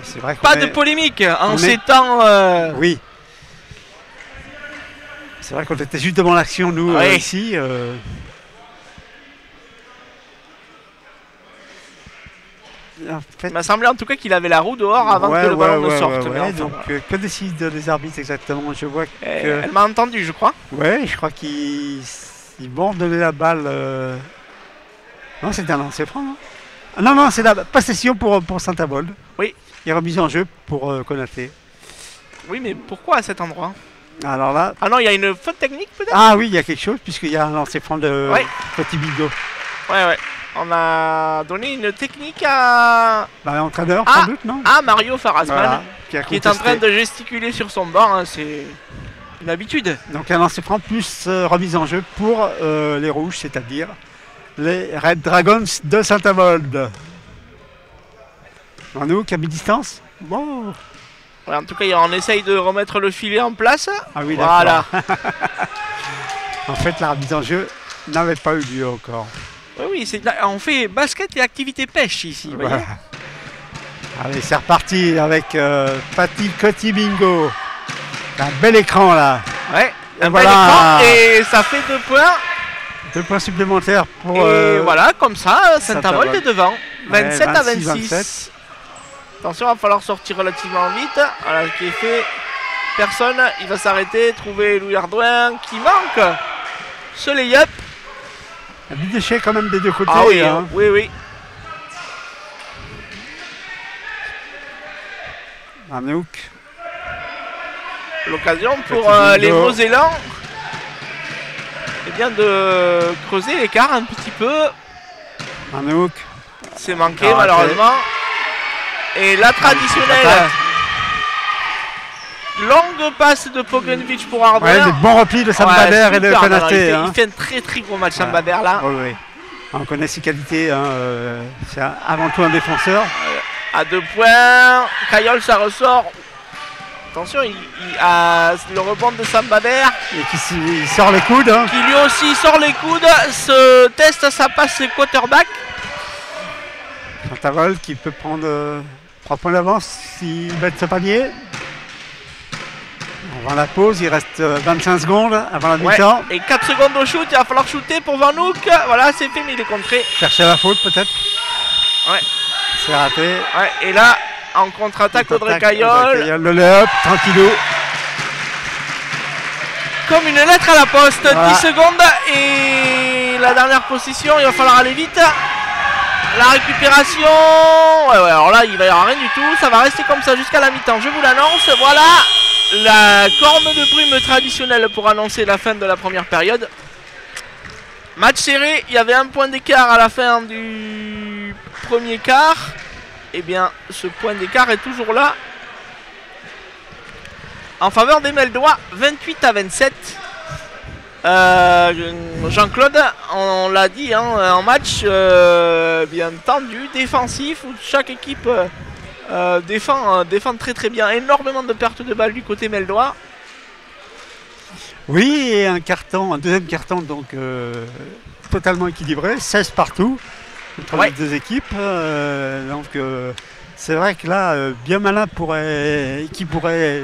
C'est vrai pas de polémique en ces temps... Oui. C'est vrai qu'on était juste devant l'action, nous, ici. En fait, il m'a semblé en tout cas qu'il avait la roue dehors avant que le ballon ne sorte. Donc, que décident les arbitres exactement? Je vois que... Elle m'a entendu, je crois. Oui, je crois qu'ils vont donner la balle. Non, c'est un lancer franc. Non, c'est la possession pour Saint-Avold. Oui. Il est remis en jeu pour Konaté. Oui, mais pourquoi à cet endroit? Alors là... Ah non, il y a une faute technique peut-être? Ah oui, il y a quelque chose, puisqu'il y a un lancer franc de Petit Bingo. Ouais. On a donné une technique à... l'entraîneur, sans doute, non? Ah, Mario Farasman, voilà, qui est en train de gesticuler sur son banc. Hein, c'est une habitude. Donc un lancer franc plus remise en jeu pour les Rouges, c'est-à-dire les Red Dragons de Saint-Avold. Van Hoek à mi-distance. Bon. Ouais, en tout cas, on essaye de remettre le filet en place. Ah oui, voilà. En fait, la remise en jeu n'avait pas eu lieu encore. Oui, on fait basket et activité pêche ici. Voilà. Allez, c'est reparti avec Petit Bingo. Un bel écran là. Ouais, un bel écran et ça fait 2 points. 2 points supplémentaires pour... Et voilà, comme ça, Saint-Avold est devant. 27 à 26. 27. Attention, il va falloir sortir relativement vite. Voilà ce qui est fait. Personne, il va s'arrêter, trouver Louis Ardouin qui manque ce lay-up. Il y a du déchet quand même des deux côtés. Ah oui, hein. Oui. Van Hoek. L'occasion pour les Mosellans de creuser l'écart un petit peu. Van Hoek. C'est manqué malheureusement. Et la traditionnelle longue passe de Pogenvich pour Ardouin. Ouais, des bons replis de Sam Bader et de Konaté. Il fait un très gros match Sam Bader là. Oui. On connaît ses qualités, c'est avant tout un défenseur. À 2 points, Caillol ça ressort. Attention, il a le rebond de Sam Bader. Et qui sort les coudes. Qui lui aussi sort les coudes, se teste sa passe quarterback. Saint-Avold qui peut prendre 3 points d'avance s'il bat ce panier. Avant la pause, il reste 25 secondes avant la mi-temps. Et 4 secondes au shoot, il va falloir shooter pour Van Hoek. Voilà, c'est fait, mais il est contré. Chercher la faute peut-être. Ouais. C'est raté. Ouais, et là, en contre-attaque, Audrey Caillol. Le lay-up, tranquillou. Comme une lettre à la poste, voilà. 10 secondes et la dernière position, il va falloir aller vite. La récupération, alors là, il va y avoir rien du tout. Ça va rester comme ça jusqu'à la mi-temps, je vous l'annonce. Voilà. La corne de brume traditionnelle pour annoncer la fin de la première période. Match serré, il y avait 1 point d'écart à la fin du premier quart. Et bien, ce point d'écart est toujours là. En faveur des Meldois, 28 à 27. Jean-Claude, on l'a dit en match bien tendu, défensif, où chaque équipe... défend très bien, énormément de pertes de balles du côté meldois. Oui, et un deuxième carton donc totalement équilibré, 16 partout entre les deux équipes. C'est vrai que là, bien malin qui pourrait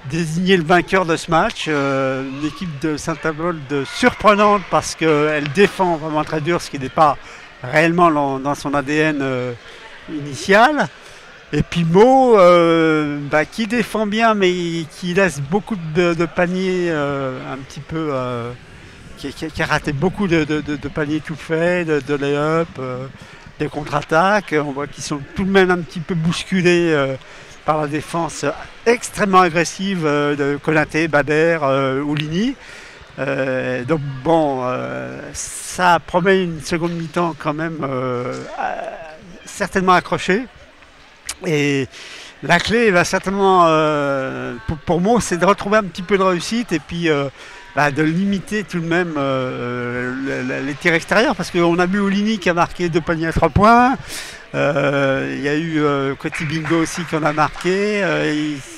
désigner le vainqueur de ce match. Une équipe de Saint-Avold surprenante parce qu'elle défend vraiment très dur, ce qui n'est pas réellement dans son ADN initial. Et puis Meaux, qui défend bien, mais qui laisse beaucoup de paniers un petit peu... qui a raté beaucoup de paniers tout faits, de lay-up, des contre-attaques. On voit qu'ils sont tout de même un petit peu bousculés par la défense extrêmement agressive de Konaté, Bader, Oulini. Donc bon, ça promet une seconde mi-temps quand même certainement accrochée. Et la clé va certainement, pour moi, c'est de retrouver un petit peu de réussite et puis de limiter tout de même les tirs extérieurs, parce qu'on a vu Oulini qui a marqué 2 paniers à 3 points. Il y a eu Coty Bingo aussi qui en a marqué.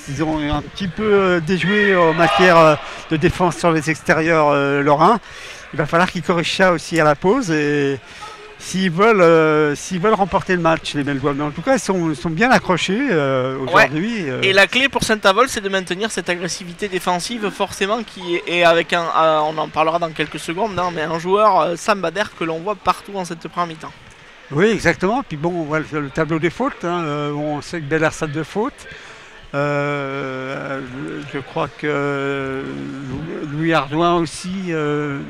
Ils ont un petit peu déjoué en matière de défense sur les extérieurs lorrains. Il va falloir qu'ils corrigent ça aussi à la pause. Et s'ils veulent remporter le match, les Melgois. Mais en tout cas, ils sont bien accrochés aujourd'hui. Et la clé pour Saint-Avold, c'est de maintenir cette agressivité défensive, forcément, qui est avec on en parlera dans quelques secondes, mais un joueur, Sam Bader, que l'on voit partout en cette première mi-temps. Oui, exactement. Puis bon, on voit le tableau des fautes. On sait que Bel-Air stade de faute. Je crois que Louis Ardouin aussi.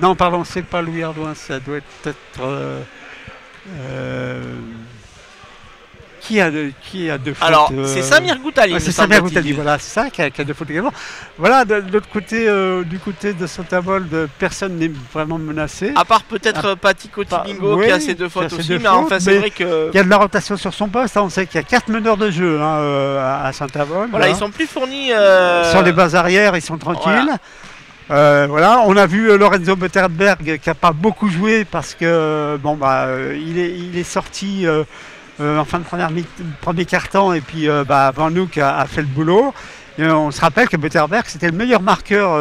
Non, pardon, c'est pas Louis Ardouin, ça doit être peut-être. Qui a 2 fautes? Alors, c'est Samir Gouttali. C'est Samir Gouttali, voilà, c'est ça qui a 2 fautes également. Voilà, de l'autre côté, du côté de Saint-Avold, personne n'est vraiment menacé. À part peut-être Paty Coty Bingo qui a ses 2 fautes aussi, mais enfin, c'est vrai que. Il y a de la rotation sur son poste, on sait qu'il y a 4 meneurs de jeu à Saint-Avold. Voilà, ils sont plus fournis. Sur les bases arrières, ils sont tranquilles. Voilà. On a vu Lorenzo Butterberg qui n'a pas beaucoup joué parce que il est sorti en fin de premier quart-temps et puis Van Hoek a fait le boulot. Et on se rappelle que Butterberg c'était le meilleur marqueur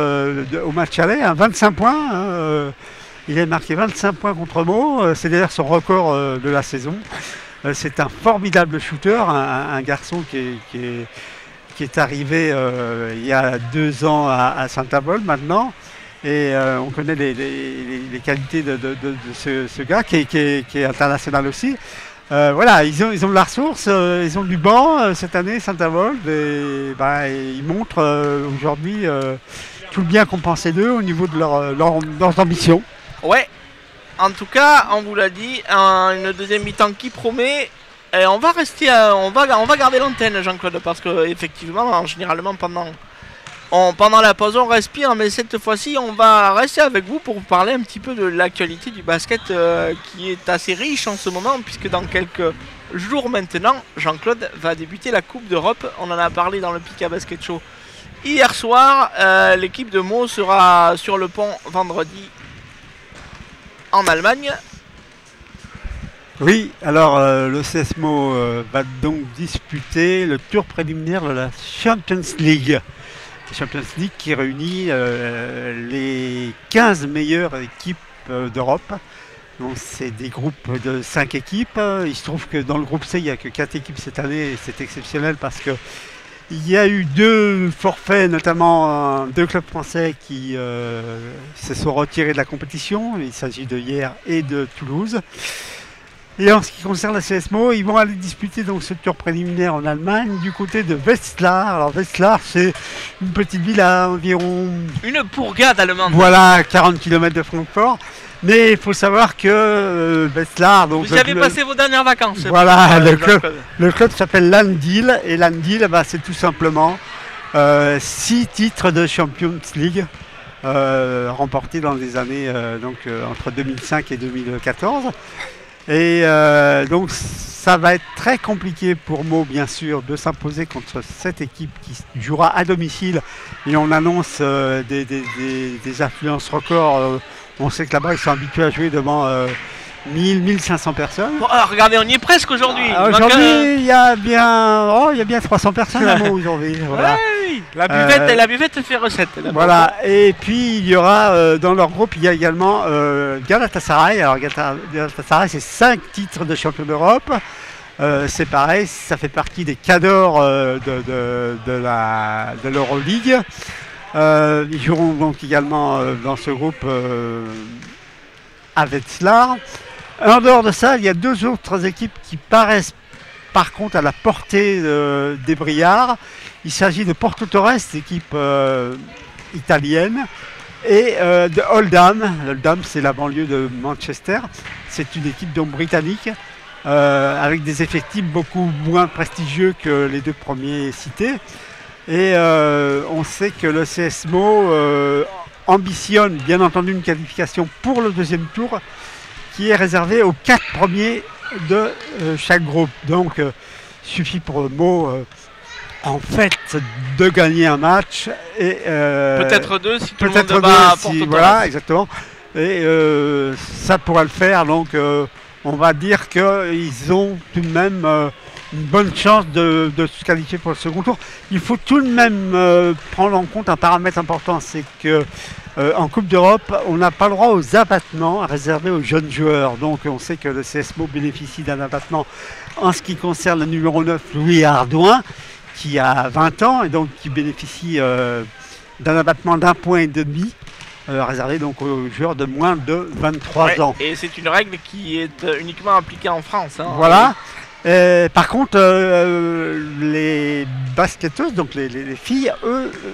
au match aller, 25 points. Il a marqué 25 points contre Meaux, c'est d'ailleurs son record de la saison. C'est un formidable shooter, un garçon qui est arrivé il y a 2 ans à Saint-Avold maintenant. Et on connaît les qualités de ce gars qui est international aussi. Voilà, ils ont de la ressource, ils ont du banc cette année, Saint-Avold. Et ils montrent aujourd'hui tout le bien qu'on pensait d'eux au niveau de leurs ambitions. Ouais, en tout cas, on vous l'a dit, une deuxième mi-temps qui promet. Et on va rester, on va garder l'antenne, Jean-Claude, parce que effectivement, généralement pendant la pause on respire, mais cette fois-ci on va rester avec vous pour vous parler un petit peu de l'actualité du basket qui est assez riche en ce moment, puisque dans quelques jours maintenant, Jean-Claude va débuter la Coupe d'Europe. On en a parlé dans le Pika Basket Show hier soir. L'équipe de Meaux sera sur le pont vendredi en Allemagne. Oui, alors le CS Meaux va donc disputer le tour préliminaire de la Champions League. La Champions League qui réunit les 15 meilleures équipes d'Europe. Donc c'est des groupes de 5 équipes. Il se trouve que dans le groupe C, il n'y a que 4 équipes cette année et c'est exceptionnel parce que il y a eu 2 forfaits, notamment 2 clubs français qui se sont retirés de la compétition. Il s'agit de Hyères et de Toulouse. Et en ce qui concerne la CS Meaux, ils vont aller disputer donc ce tour préliminaire en Allemagne du côté de Wetzlar. Alors Wetzlar, c'est une petite ville à environ... Une bourgade allemande. Voilà, 40 km de Francfort. Mais il faut savoir que Wetzlar... Donc, vous y avez passé vos dernières vacances. Voilà, le club s'appelle Landil. Et Landil, c'est tout simplement 6 titres de Champions League remportés dans les années entre 2005 et 2014. Et donc ça va être très compliqué pour Meaux bien sûr de s'imposer contre cette équipe qui jouera à domicile. Et on annonce des affluences records. On sait que là-bas ils sont habitués à jouer devant 1500 personnes. Bon, alors, regardez, on y est presque aujourd'hui. Aujourd'hui il y a bien 300 personnes à Meaux aujourd'hui. Voilà. Oui, la buvette fait recette. Voilà, et puis il y aura dans leur groupe, il y a également Galatasaray. Alors Galatasaray, c'est 5 titres de champion d'Europe. C'est pareil, ça fait partie des cadors de l'Euroleague. Ils joueront donc également dans ce groupe à Wetzlar. En dehors de ça, il y a deux autres équipes qui paraissent par contre à la portée des Briards. Il s'agit de Porto Torres, équipe italienne, et de Oldham. Oldham, c'est la banlieue de Manchester. C'est une équipe donc britannique avec des effectifs beaucoup moins prestigieux que les deux premiers cités. Et on sait que le CSMO ambitionne bien entendu une qualification pour le deuxième tour qui est réservée aux 4 premiers de chaque groupe. Donc il suffit pour Mo en fait de gagner un match et peut-être deux si tout le monde bat Porto Torres. Voilà, exactement. Et ça pourra le faire. Donc on va dire qu'ils ont tout de même une bonne chance de se qualifier pour le second tour. Il faut tout de même prendre en compte un paramètre important, c'est que en Coupe d'Europe, on n'a pas le droit aux abattements réservés aux jeunes joueurs. Donc on sait que le CSMO bénéficie d'un abattement en ce qui concerne le numéro 9, Louis Ardouin, qui a 20 ans et donc qui bénéficie d'un abattement d'1,5 point réservé donc aux joueurs de moins de 23 ans. Et c'est une règle qui est uniquement appliquée en France. Hein, voilà. Par contre, les basketteuses, donc les filles,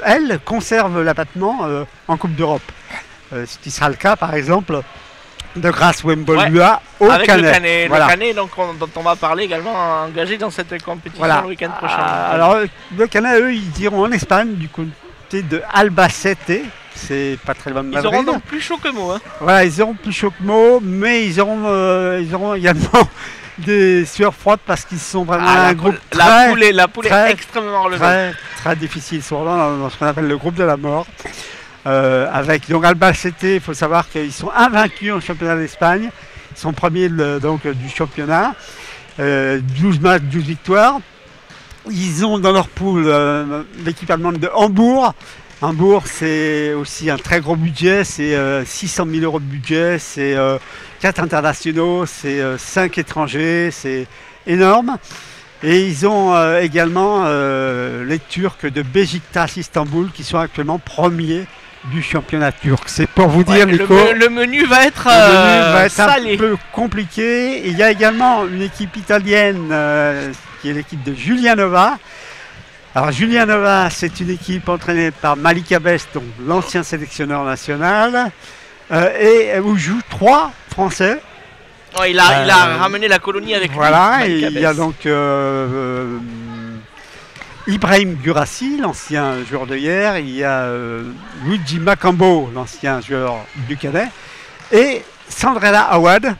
elles conservent l'abattement en Coupe d'Europe. Ce qui sera le cas, par exemple, de Grace Wembolua au avec Canet. Le Canet, voilà. Le Canet donc, dont on va parler également, engagé dans cette compétition le week-end prochain. Alors, le Canet, eux, ils iront en Espagne, du côté de Albacete. C'est pas très loin de Madrid. Ils auront donc plus chaud que Mo. Hein. Voilà, ils auront plus chaud que Mo, mais ils auront également des sueurs froides parce qu'ils sont vraiment un groupe la poule est extrêmement relevée. Très difficile. Ils sont dans ce qu'on appelle le groupe de la mort. Avec donc Albacete, il faut savoir qu'ils sont invaincus en championnat d'Espagne. Ils sont premiers donc, du championnat. 12 matchs, 12 victoires. Ils ont dans leur poule l'équipe allemande de Hambourg. Hambourg, c'est aussi un très gros budget, c'est 600 000 € de budget, c'est 4 internationaux, c'est 5 étrangers, c'est énorme. Et ils ont également les Turcs de Beşiktaş Istanbul qui sont actuellement premiers du championnat turc. C'est pour vous dire, Nico, le menu va être, salé. Un peu compliqué. Et il y a également une équipe italienne qui est l'équipe de Giulianova. Alors Giulianova, c'est une équipe entraînée par Malika Best, donc l'ancien sélectionneur national, et où jouent 3 Français. Ouais, il a ramené la colonie avec lui. Voilà, et il y a donc Ibrahim Gurassi, l'ancien joueur de hier, il y a Luigi Macambo, l'ancien joueur du Canet, et Sandrella Awad,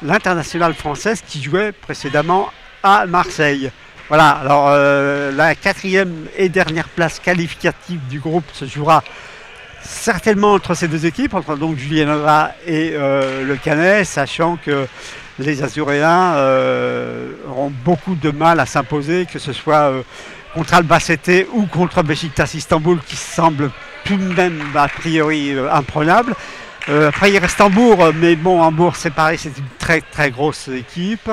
l'internationale française qui jouait précédemment à Marseille. Voilà, alors la 4e et dernière place qualificative du groupe se jouera certainement entre ces deux équipes, entre donc Giulianova et le Canet, sachant que les Azuréens auront beaucoup de mal à s'imposer, que ce soit contre Albacete ou contre Beşiktaş Istanbul, qui semble tout de même a priori imprenable. Après il reste Hambourg, mais bon, Hambourg c'est pareil, c'est une très très grosse équipe.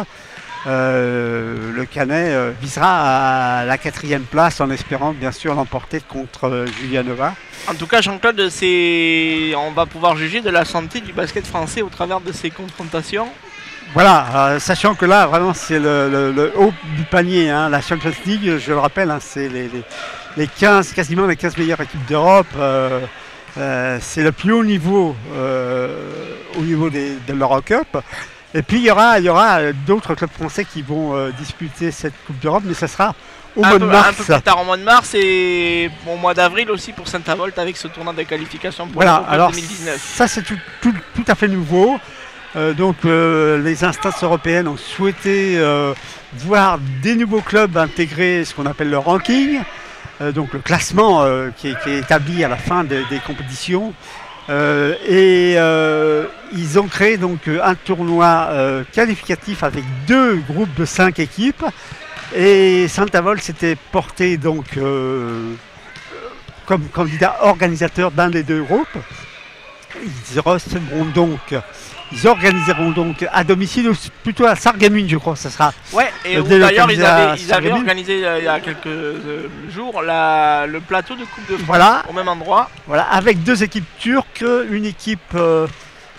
Le Canet visera à la 4e place en espérant bien sûr l'emporter contre Giulianova. En tout cas, Jean-Claude, on va pouvoir juger de la santé du basket français au travers de ces confrontations. Voilà, sachant que là vraiment c'est le haut du panier, hein, la Champions League, je le rappelle, hein, c'est les 15, quasiment les 15 meilleures équipes d'Europe. C'est le plus haut niveau au niveau de l'Eurocup. Et puis il y aura d'autres clubs français qui vont disputer cette Coupe d'Europe, mais ça sera au mois de mars. Un peu plus tard au mois de mars et au mois d'avril aussi pour Saint-Avold avec ce tournoi de qualification pour alors 2019. Ça c'est tout à fait nouveau. Donc les instances européennes ont souhaité voir des nouveaux clubs intégrer ce qu'on appelle le ranking, donc le classement qui est établi à la fin des compétitions. Ils ont créé donc un tournoi qualificatif avec 2 groupes de 5 équipes et Saint-Avold s'était porté donc comme candidat organisateur d'un des 2 groupes. Ils organiseront donc à domicile, ou plutôt à Sarreguemines, je crois, ça sera. Ouais, et d'ailleurs ils avaient organisé il y a quelques jours le plateau de Coupe de France au même endroit. Voilà, avec 2 équipes turques, une équipe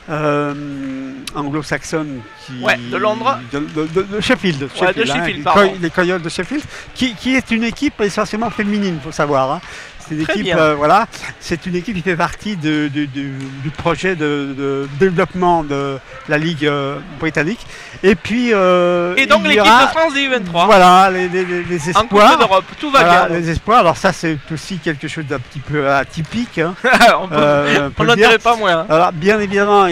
anglo-saxonne de Londres. De Sheffield. Ouais, de Sheffield, pardon. Les Coyotes de Sheffield, qui est une équipe essentiellement féminine, il faut savoir. Hein. C'est une équipe, voilà, c'est une équipe qui fait partie du projet de développement de la Ligue britannique. Et puis, et donc l'équipe de France des U23. Voilà, les espoirs. En Coupe d'Europe, tout va bien. Les espoirs, alors ça c'est aussi quelque chose d'un petit peu atypique. Hein. on n'en dirait pas moins. Alors bien évidemment,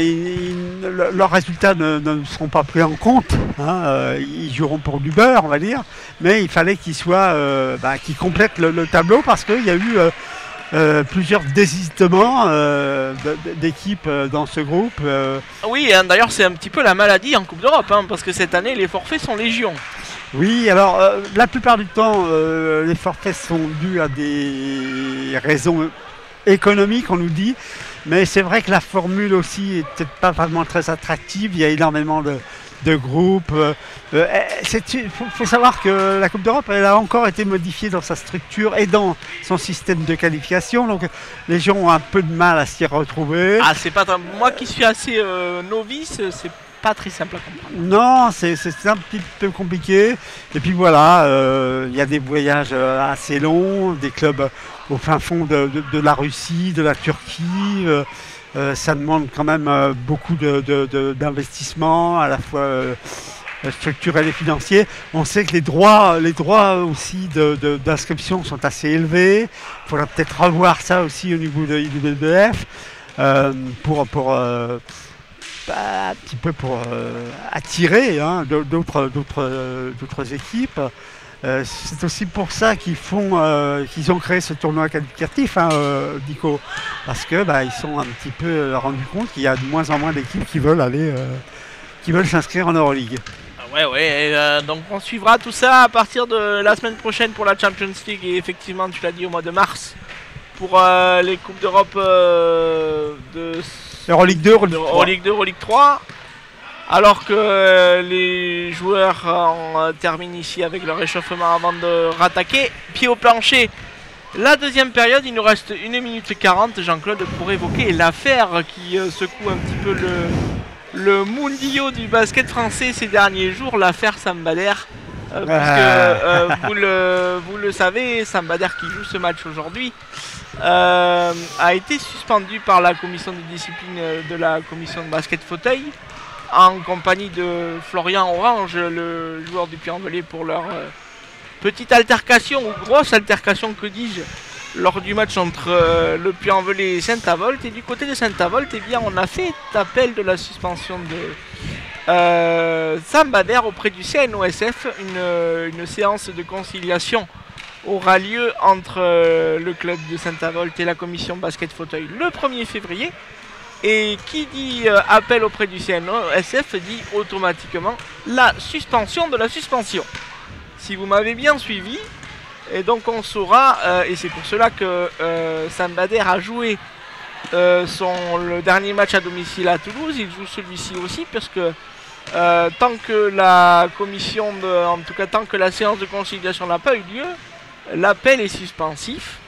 leurs résultats ne seront pas pris en compte. Hein. Ils joueront pour du beurre, on va dire. Mais il fallait qu'ils qu'ils complètent le tableau parce qu'il y a eu plusieurs désistements d'équipes dans ce groupe. Oui, hein, d'ailleurs c'est un petit peu la maladie en Coupe d'Europe, hein, parce que cette année les forfaits sont légion. Oui, alors la plupart du temps les forfaits sont dus à des raisons économiques, on nous dit, mais c'est vrai que la formule aussi est peut-être pas vraiment très attractive, il y a énormément de groupes. Faut savoir que la Coupe d'Europe elle a encore été modifiée dans sa structure et dans son système de qualification, donc les gens ont un peu de mal à s'y retrouver. Ah, c'est pas moi qui suis assez novice, c'est pas très simple à comprendre. Non, c'est un petit peu compliqué. Et puis voilà, il y a des voyages assez longs, des clubs au fin fond de la Russie, de la Turquie. Ça demande quand même beaucoup d'investissement, à la fois structurels et financiers. On sait que les droits aussi d'inscription sont assez élevés. Il faudra peut-être revoir ça aussi au niveau de l'IBBF pour un petit peu pour attirer hein, d'autres équipes. C'est aussi pour ça qu'ils ont créé ce tournoi qualificatif, hein, Dico, parce que ils sont un petit peu rendus compte qu'il y a de moins en moins d'équipes qui veulent s'inscrire en Euroleague. Ouais, donc on suivra tout ça à partir de la semaine prochaine pour la Champions League et effectivement tu l'as dit au mois de mars pour les Coupes d'Europe de Euroleague 2, Euroleague 2, Euroleague 3. Alors que les joueurs terminent ici avec le réchauffement avant de rattaquer. Pied au plancher. La deuxième période, il nous reste 1 minute 40, Jean-Claude, pour évoquer l'affaire qui secoue un petit peu le mundio du basket français ces derniers jours, l'affaire Sam Bader. Puisque vous le savez, Sam Bader qui joue ce match aujourd'hui a été suspendu par la commission de discipline de la commission de basket fauteuil en compagnie de Florian Orange, le joueur du Puy-en-Velay, pour leur petite altercation, ou grosse altercation que dis-je, lors du match entre le Puy-en-Velay et Saint-Avold. Et du côté de Saint-Avold, eh bien, on a fait appel de la suspension de Sam Bader auprès du CNOSF. Une séance de conciliation aura lieu entre le club de Saint-Avold et la commission basket fauteuil le 1er février. Et qui dit appel auprès du CNOSF dit automatiquement la suspension de la suspension. Si vous m'avez bien suivi, et donc on saura, et c'est pour cela que Sam Bader a joué le dernier match à domicile à Toulouse, il joue celui-ci aussi, parce que tant que la commission, en tout cas tant que la séance de conciliation n'a pas eu lieu, l'appel est suspensif.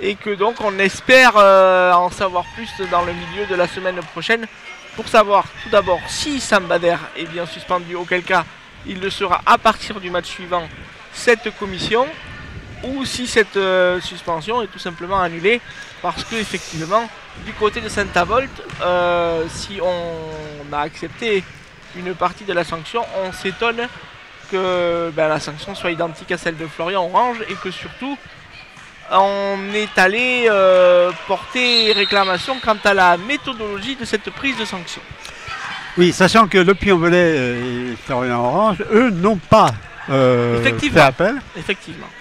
Et que donc on espère en savoir plus dans le milieu de la semaine prochaine pour savoir tout d'abord si Sam Bader est bien suspendu, auquel cas il le sera à partir du match suivant cette commission, ou si cette suspension est tout simplement annulée parce que effectivement du côté de Saint-Avold, si on a accepté une partie de la sanction, on s'étonne que la sanction soit identique à celle de Florian Orange et que surtout on est allé porter réclamation quant à la méthodologie de cette prise de sanction. Oui, sachant que le Puy-en-Velay et Florian Orange, eux, n'ont pas fait appel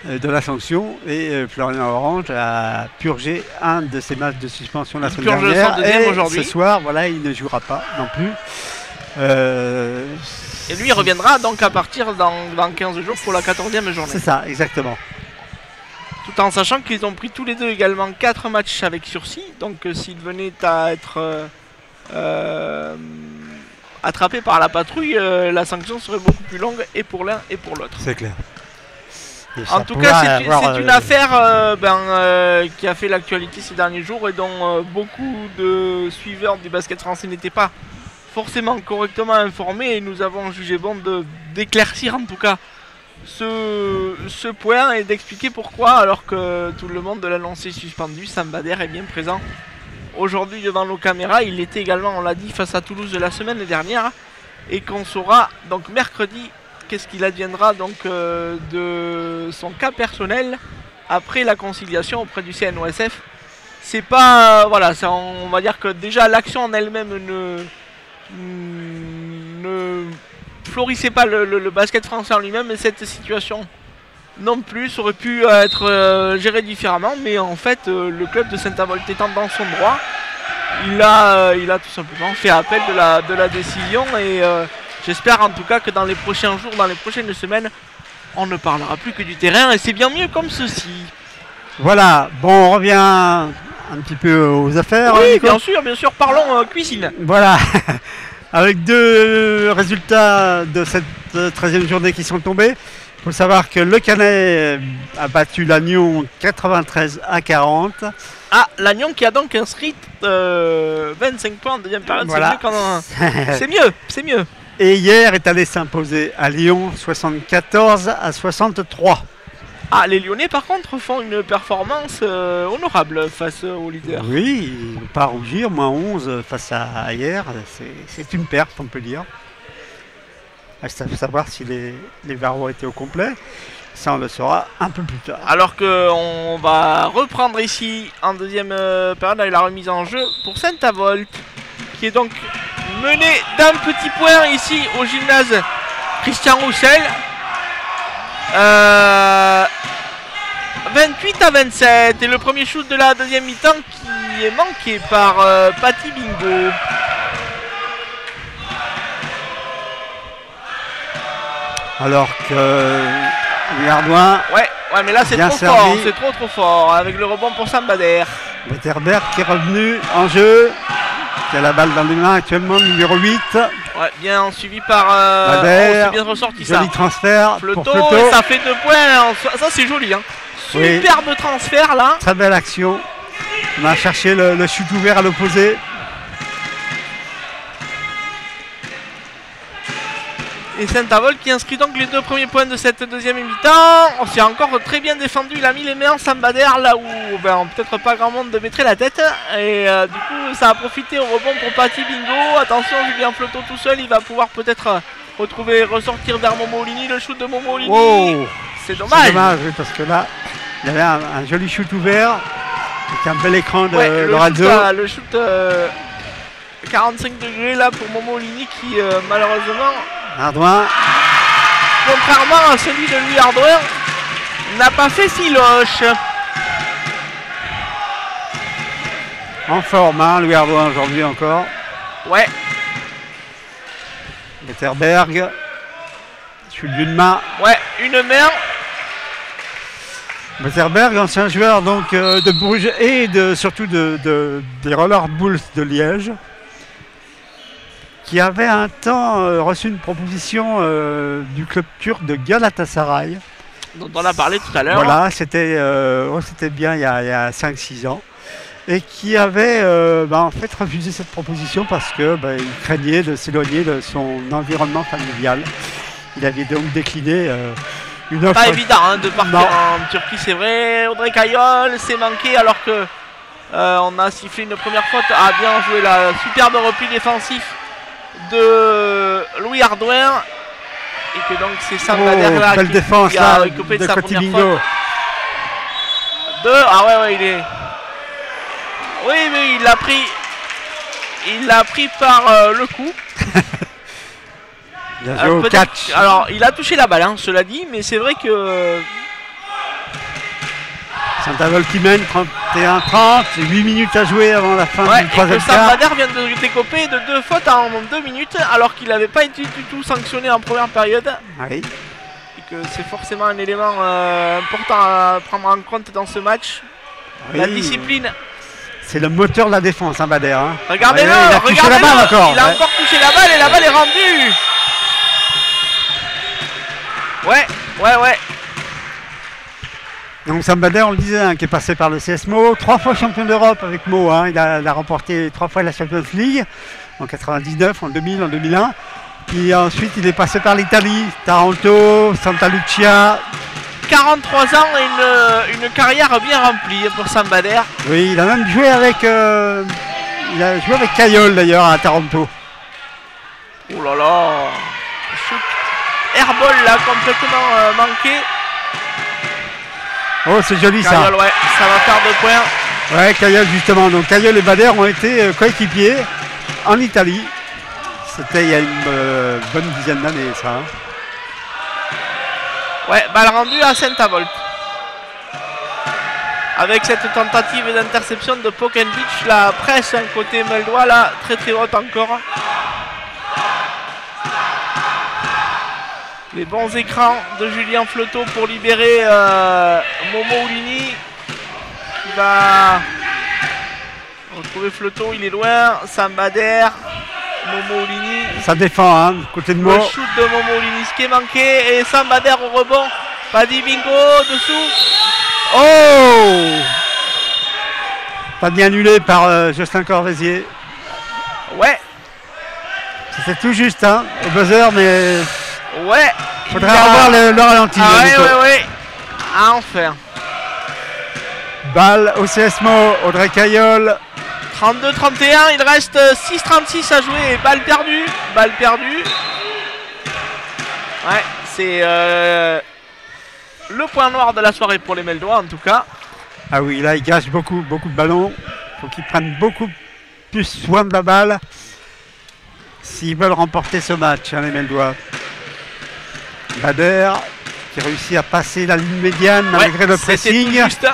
de la sanction, et Florian Orange a purgé un de ses matchs de suspension la semaine dernière, et ce soir, voilà, il ne jouera pas non plus. Et lui, il reviendra donc à partir dans 15 jours pour la 14e journée. C'est ça, exactement. Tout en sachant qu'ils ont pris tous les deux également 4 matchs avec sursis. Donc s'ils venaient à être attrapés par la patrouille, la sanction serait beaucoup plus longue et pour l'un et pour l'autre. C'est clair. En tout cas, c'est une affaire qui a fait l'actualité ces derniers jours et dont beaucoup de suiveurs du basket français n'étaient pas forcément correctement informés, et nous avons jugé bon d'éclaircir en tout cas ce point et d'expliquer pourquoi, alors que tout le monde l'a lancé suspendu, Sam Bader est bien présent aujourd'hui devant nos caméras. Il était également, on l'a dit, face à Toulouse la semaine dernière, et qu'on saura donc mercredi qu'est-ce qu'il adviendra donc de son cas personnel après la conciliation auprès du CNOSF. C'est pas voilà, on va dire que déjà l'action en elle-même ne florissait pas le basket français en lui-même, et cette situation non plus. Ça aurait pu être géré différemment, mais en fait le club de Saint-Avold étant dans son droit, il a tout simplement fait appel de la décision, et j'espère en tout cas que dans les prochains jours, dans les prochaines semaines, on ne parlera plus que du terrain, et c'est bien mieux comme ceci. Voilà, bon, on revient un petit peu aux affaires. Oui, bien sûr, parlons cuisine. Voilà, avec deux résultats de cette 13e journée qui sont tombés. Il faut savoir que le Canet a battu Lannion 93-40. Ah, Lannion qui a donc inscrit 25 points en deuxième période, voilà. C'est mieux. Et hier est allé s'imposer à Lyon 74-63. Ah, les Lyonnais par contre font une performance honorable face aux leaders. Oui, ils ne vont pas rougir, moins 11 face à hier, c'est une perte on peut dire. Il faut savoir si les verrous étaient au complet, ça on le saura un peu plus tard. Alors qu'on va reprendre ici en deuxième période avec la remise en jeu pour Saint-Avold, qui est donc mené d'un petit point ici au gymnase Christian Roussel. 28-27, et le premier shoot de la deuxième mi-temps qui est manqué par Paty Bingo. Alors que Louis Ardouin, ouais, mais là c'est trop fort, c'est trop fort, avec le rebond pour Sam Bader. Wetterberg qui est revenu en jeu, qui a la balle dans les mains actuellement, numéro 8. Ouais, bien suivi par Bader, c'est bien ressorti ça. Joli transfert Fleuto, pour Fleuto. Et ça fait 2 points, ça c'est joli hein. Superbe oui. Transfert là. Très belle action. On a cherché le shoot ouvert à l'opposé. Et Saint-Avold qui inscrit donc les 2 premiers points de cette deuxième mi-temps. On s'est encore très bien défendu. Il a mis les mains en Sam Bader là où peut-être pas grand monde mettrait la tête. Et du coup ça a profité au rebond pour Paty Bingo. Attention, Julien Fleuto tout seul, il va pouvoir peut-être ressortir vers Momo Olini. Le shoot de Momo Olini. Wow. C'est dommage. C'est dommage oui, parce que là il y avait un joli shoot ouvert avec un bel écran de Lorenzo. Le shoot 45 degrés là pour Momo Olini qui malheureusement, Ardouin, contrairement à celui de Louis Ardouin, n'a pas fait filoche. En forme, hein, Louis Ardouin aujourd'hui encore. Ouais. Wetterberg, chute d'une main. Ouais, une main. Wetterberg, ancien joueur donc de Bruges et surtout des Roller Bulls de Liège, qui avait un temps reçu une proposition du club turc de Galatasaray. Dont on a parlé tout à l'heure. Voilà, c'était bien il y a 5-6 ans. Et qui avait en fait refusé cette proposition parce qu'il craignait de s'éloigner de son environnement familial. Il avait donc décliné une offre. Pas évident hein, de partir en Turquie, c'est vrai. Audrey Cayol s'est manqué alors que on a sifflé une première faute. A bien joué la superbe repli défensif de Louis Ardouin, et que donc c'est Sam Bader là belle défense qui a récupéré de sa première faute. Ah ouais, il est. Oui, mais il l'a pris par le cou. Catch. Alors il a touché la balle, hein, cela dit, mais c'est vrai que Saint-Avold qui mène 31-30, 8 minutes à jouer avant la fin du troisième quart. Sam Bader vient de décoper de 2 fautes en 2 minutes, alors qu'il n'avait pas été du tout sanctionné en première période. Oui. Et que c'est forcément un élément important à prendre en compte dans ce match. Oui. La discipline. C'est le moteur de la défense, hein, Bader. Hein. Regardez-le, il a touché la balle encore. Il a encore touché la balle et la balle est rendue. Ouais. Donc Sam Bader, on le disait, hein, qui est passé par le CS Meaux, 3 fois champion d'Europe avec Meaux. Hein, il a remporté 3 fois la Champions League, en 99, en 2000, en 2001. Puis ensuite, il est passé par l'Italie, Taranto, Santa Lucia. 43 ans et une carrière bien remplie pour Sam Bader. Oui, il a même joué avec, Caillol d'ailleurs à Taranto. Oh là là, shoot airball là, complètement manqué. Oh, c'est joli Caillol, ça. Ouais, ça va faire 2 points. Ouais, Caillol justement. Donc Caillol et Bader ont été coéquipiers en Italie. C'était il y a une bonne dizaine d'années ça. Hein. Ouais, balle rendue à Saint-Avold. Avec cette tentative d'interception de Pokenvich, la presse un côté Meldois là, très très haute encore. Les bons écrans de Julien Fleuteau pour libérer Momo Oulini. Qui va retrouver Fleuteau, il est loin. Sam Bader, Momo Oulini. Ça défend, hein, côté de Le Meaux. shoot de Momo Oulini, ce qui est manqué. Et Sam Bader au rebond. Paddy Bingo dessous. Oh! Pas bien annulé par Justin Corvézier. Ouais, C'était tout juste, hein, au buzzer, mais ouais. faudrait revoir le ralenti. Ah bientôt. ouais. Ah, enfin. Balle au CS Meaux, Audrey Caillol. 32-31, il reste 6-36 à jouer. Balle perdue. Ouais, c'est le point noir de la soirée pour les Meldois en tout cas. Ah oui, là, il gâche beaucoup de ballons. Il faut qu'ils prennent beaucoup plus soin de la balle s'ils veulent remporter ce match, hein, les Meldois. Bader qui réussit à passer la ligne médiane malgré le pressing. Juste.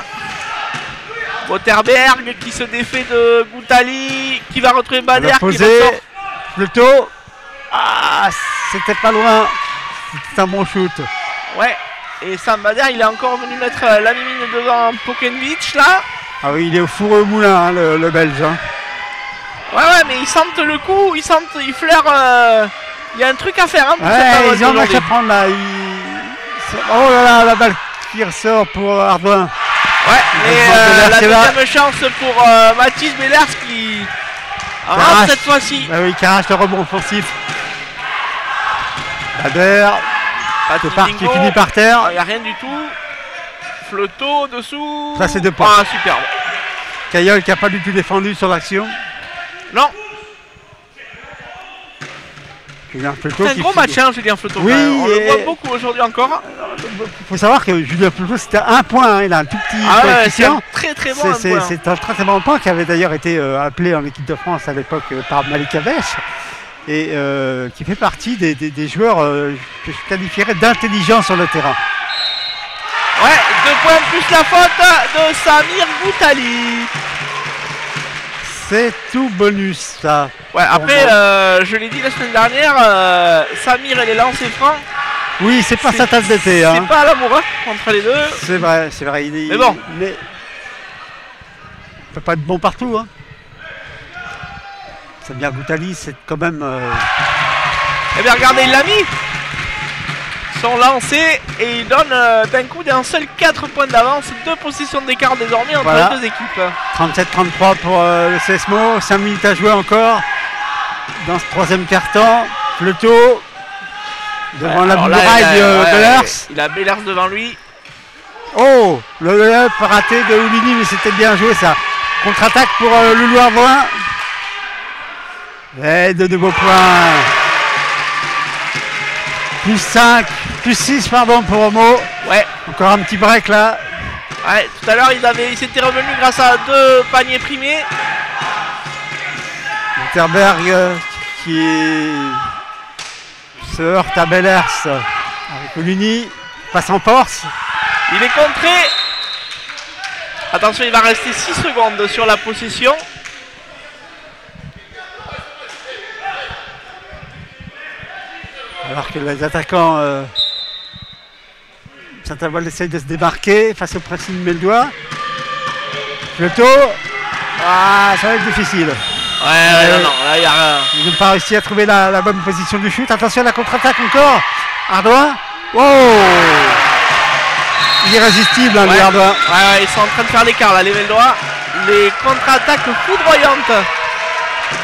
Waterberg qui se défait de Goutali, qui va retrouver Bader, qui posé. ressort. Plutôt. Ah, c'était pas loin. C'était un bon shoot. Ouais, et Sam Bader, il est encore venu mettre la mine devant Pokenvich là. Ah oui, il est au four au moulin, hein, le Belge. Hein. Ouais, mais ils sentent le coup, ils flairent. Il y a un truc à faire hein, pour cette ils ont un match à prendre là. Oh là là, la balle qui ressort pour Ardouin. Ouais, mais la deuxième chance pour Mathis Bellers qui rate cette fois-ci. Bah oui, qui arrache le rebond offensif. Bader, qui finit par terre. Il n'y a rien du tout. Fleuteau dessous. Ça, c'est 2 points. Ah, superbe. Caillol qui n'a pas du tout défendu sur l'action. Non. C'est un gros match, hein, Julien Fleuteau. Oui, on le voit beaucoup aujourd'hui encore. Il faut savoir que Julien Fleuteau, c'était 1 point. Hein, il a un tout petit coefficient. C'est très bon. C'est un très bon point qui avait d'ailleurs été appelé en équipe de France à l'époque par Malik Avesh. Et qui fait partie des joueurs que je qualifierais d'intelligents sur le terrain. Ouais, 2 points plus la faute de Samir Goutali. C'est tout bonus ça. Ouais, après, je l'ai dit la semaine dernière, Samir et les lancers francs. Oui, c'est pas sa tasse d'été. C'est pas l'amoureux entre les deux. C'est vrai. Mais bon. Il peut pas être bon partout. Hein. Samir Goutali, c'est quand même. Eh bien, regardez, il l'a mis. Son lancé et il donne d'un coup d'un seul 4 points d'avance, 2 positions d'écart désormais entre les deux équipes. 37-33 pour le CS Meaux, 5 minutes à jouer encore dans ce 3e quart-temps. Fleuteau devant la muraille de Bellers. Il a Bellers devant lui. Oh, le up raté de Oulini, mais c'était bien joué ça. Contre-attaque pour Loulou Ardouin. Et de nouveaux points. Plus 6 pardon pour Meaux. Ouais. Encore un petit break là. Ouais, tout à l'heure ils s'étaient revenus grâce à 2 paniers primés. Waterberg qui se heurte à Bellers avec Oulini, passe en force. Il est contré. Attention, il va rester 6 secondes sur la possession. Alors que les attaquants Saint-Avold essaye de se démarquer face au pressing Meldois. Fleuteau. Ah, ça va être difficile. Ouais, non, là il n'y a rien. Ils n'ont pas réussi à trouver la bonne position du shoot. Attention à la contre-attaque encore. Ardouin. Oh, irrésistibles, hein, Ouais. les Ardois. Ouais, ils sont en train de faire l'écart là, les Veldois. Les contre-attaques foudroyantes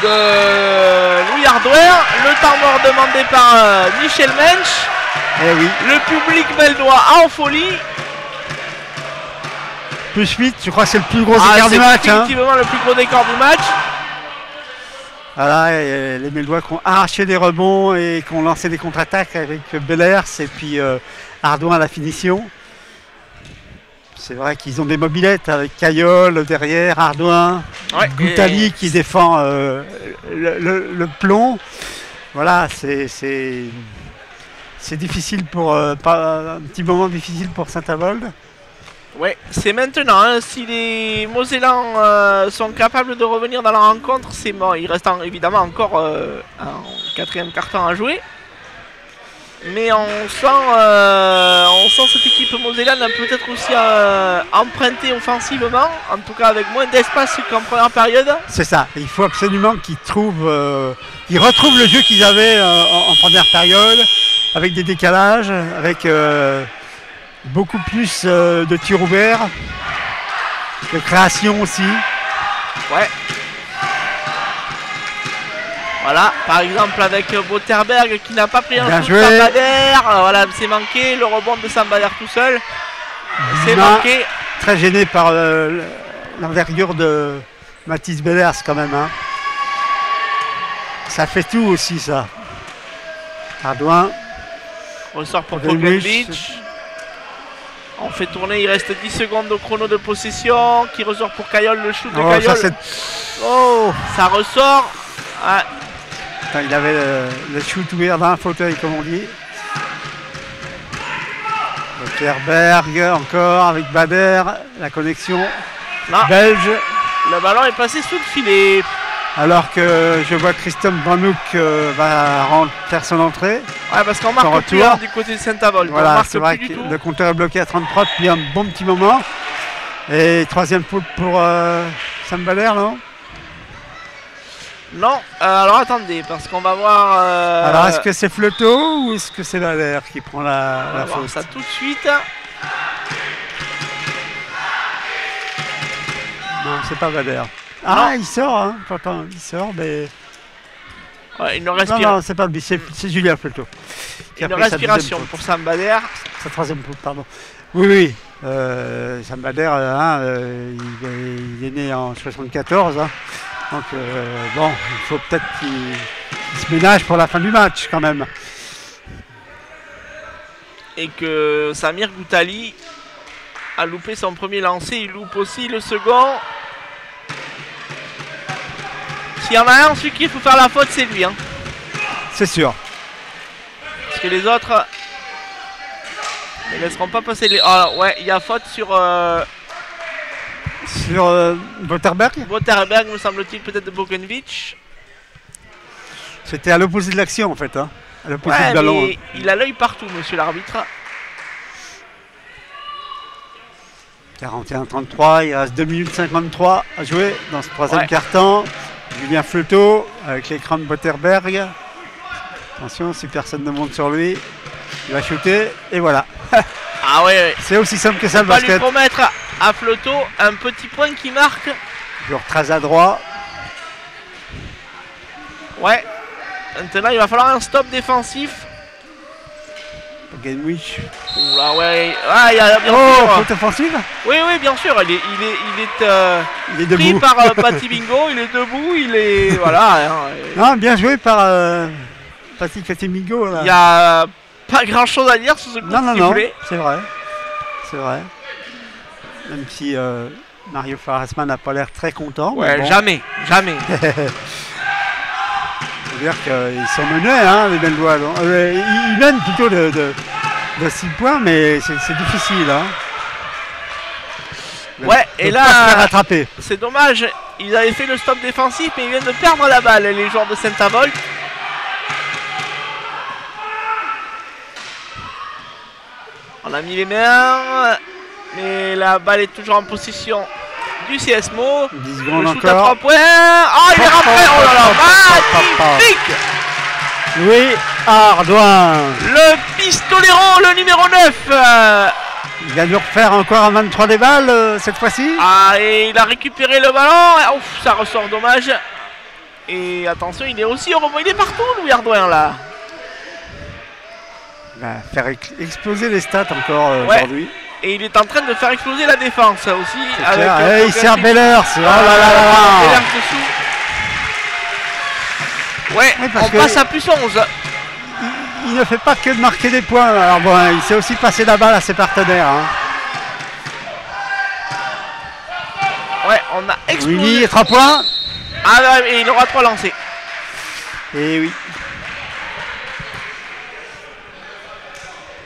de Louis Hardware. Le temps mort demandé par Michel Mensch. Eh oui. Le public veldois en folie. Plus 8, je crois que c'est le plus gros écart du match. C'est effectivement le plus gros écart du match. Voilà, et les Meldois qui ont arraché des rebonds et qui ont lancé des contre-attaques avec Bellers et puis Ardouin à la finition. C'est vrai qu'ils ont des mobilettes avec Caillol derrière, Ardouin, Ouais, Goutali qui défend le plomb. Voilà, c'est difficile pour un petit moment difficile pour Saint-Avold. Ouais, c'est maintenant. Hein. Si les Mosellans sont capables de revenir dans la rencontre, c'est bon. Il reste évidemment encore un quatrième carton à jouer. Mais on sent cette équipe mosellane peut-être aussi empruntée offensivement, en tout cas avec moins d'espace qu'en première période. C'est ça, il faut absolument qu'ils retrouvent le jeu qu'ils avaient en première période, avec des décalages, avec beaucoup plus de tirs ouverts, de création aussi. Ouais. Voilà, par exemple avec Botterberg qui n'a pas pris un Bien shoot joué. Sambader. Voilà, c'est manqué. Le rebond de Sambader tout seul. C'est Bima, manqué. très gêné par l'envergure de Mathis Bellers quand même. Hein. Ça fait tout aussi ça. Ardouin. Ressort pour Greenwich. Poglevic. On fait tourner, il reste 10 secondes au chrono de possession. Qui ressort pour Caillol, le shoot de Oh, Caillol. Ça ressort. Ah, Enfin, il avait le shoot ouvert d'un fauteuil comme on dit. Botterberg encore avec Bader, la connexion là, belge. le ballon est passé sous le filet. Alors que je vois Christophe Branouk va faire son entrée. Ouais, parce qu'on Son marque plus retour. hein, du côté de Saint-Avold. On Voilà, marque c'est vrai plus que du tout. le compteur est bloqué à 33 depuis un bon petit moment. Et troisième faute pour Sam Bader, non? Non, alors attendez, parce qu'on va voir. Alors est-ce que c'est Fleuto ou est-ce que c'est Bader qui prend on la va voir faute? ça tout de suite. Non, c'est pas Bader. Ah, il sort, hein. Pourtant, il sort, mais. Ouais, une Non, respiration. non, c'est pas lui, c'est Julien Fleuto. Qui a Une pris sa respiration deuxième faute. pour Sam Bader. Sa troisième faute, pardon. Oui, oui. Sam Bader, il est né en 74. Hein. Donc, bon, il faut peut-être qu'il se ménage pour la fin du match quand même. Et que Samir Goutali a loupé son premier lancer. Il loupe aussi le second. S'il y en a un, celui qui faut faire la faute, c'est lui. Hein. C'est sûr. Parce que les autres ne laisseront pas passer les. Ah ouais, il y a faute sur Sur Botterberg, Botterberg, me semble-t-il, peut-être de Boglevic. c'était à l'opposé de l'action en fait. Hein. À l'opposé Ouais, du ballon. mais il a l'œil partout, monsieur l'arbitre. 41-33, il reste 2 minutes 53 à jouer dans ce troisième Ouais. quart-temps. Julien Fleuto avec l'écran de Botterberg. Attention, si personne ne monte sur lui, il va shooter et voilà. Ah ouais, C'est aussi simple que ça on le va lui basket. promettre à Fleuto un petit point qui marque. Joueur très adroit. Ouais. Maintenant, il va falloir un stop défensif. Greenwich. Oula, ouais. Ah, il y a bien Oh, sûr. faute offensive. Oui, oui, bien sûr. Il est Il est pris debout. par Patty Bingo. Il est debout. Il est. Voilà. Hein, Non, bien joué par Patrick Fatimingo. il n'y a pas grand chose à dire sur ce coup Non, non, de non, sifflet. c'est vrai. C'est vrai. Même si Mario Farasman n'a pas l'air très content. mais Ouais, bon. jamais. Jamais. Faut dire qu'ils sont menés, hein, les Bellois. Ils mènent plutôt de 6 points, mais c'est difficile. Hein. Ouais, et De pas se faire là, rattraper. c'est dommage. Ils avaient fait le stop défensif, mais ils viennent de perdre la balle, les joueurs de Saint-Avold. On a mis les mains, mais la balle est toujours en possession du CSMO. 10 Le secondes shoot à encore. 3 points. Oh, il est rentré. Oh là là, magnifique. Louis Ardouin. Le pistolero, le numéro 9. Il a dû refaire encore un 23 des balles cette fois-ci. Ah, et il a récupéré le ballon. Ouf, ça ressort, dommage. Et attention, il est aussi au rebond. Il est partout, Louis Ardouin, là. Il va faire exploser les stats encore aujourd'hui. Et il est en train de faire exploser la défense aussi. Avec il sert Bellers. Oh là là là. Bellers dessous. Ouais, on passe à plus 11. Il ne fait pas que de marquer des points. Alors bon, il sait aussi passer la balle à ses partenaires. Hein. Ouais, on a explosé. Willy, 3 points. Ah non, et il aura 3 lancés. Et oui.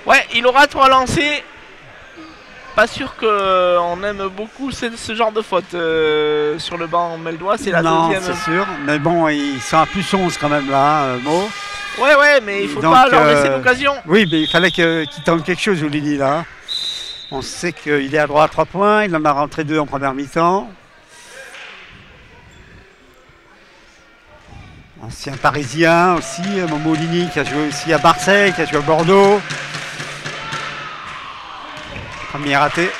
Ouais, il aura 3 lancés. Pas sûr qu'on aime beaucoup ce genre de faute sur le banc Meldois. C'est la deuxième. Non, c'est sûr. Mais bon, ils sont à plus 11 quand même là, Mo. Ouais, mais il faut pas leur laisser l'occasion. Oui, mais il fallait qu'il tente quelque chose, Willy, là. On sait qu'il est à droit à 3 points. Il en a rentré 2 en première mi-temps. Ancien parisien aussi, Momo Ligny qui a joué aussi à Marseille, qui a joué à Bordeaux. Premier raté.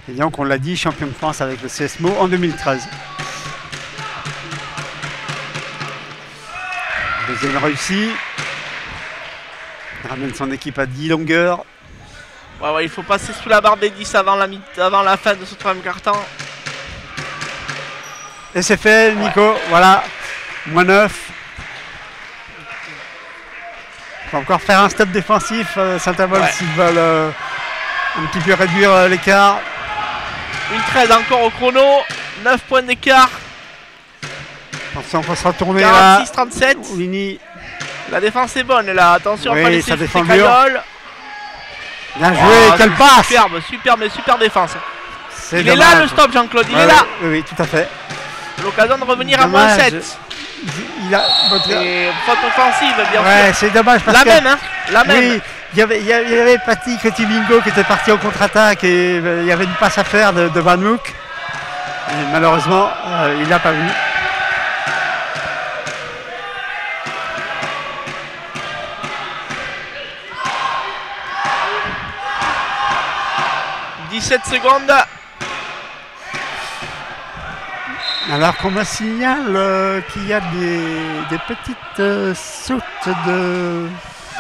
Et donc on l'a dit, champion de France avec le CSMO en 2013. Deuxième réussi. Il ramène son équipe à 10 longueurs. Ouais, il faut passer sous la barre des 10 avant la fin de ce troisième quart-temps. Et c'est fait, Nico. Ouais. Voilà, moins 9. Il faut encore faire un stop défensif, Saint-Avold, s'ils veulent un petit peu réduire l'écart. Une 13 encore au chrono. 9 points d'écart. Attention, on va se retourner là. 46-37. Oulini. La défense est bonne là. Attention, oui, on va laisser ça défend Cagnol. Bien joué, quelle passe. Superbe défense. Il dommage. est là le stop, Jean-Claude, il est là. Oui, tout à fait. L'occasion de revenir à moins 7. Et faute offensive, bien sûr. Ouais, c'est dommage parce que... même, hein. La même. Oui, il y avait Patrick Timingo qui était parti en contre-attaque et il y avait une passe à faire de Van Hoek. Et malheureusement, il n'a pas vu. « 17 secondes. » Alors qu'on me signale qu'il y a des petites sautes de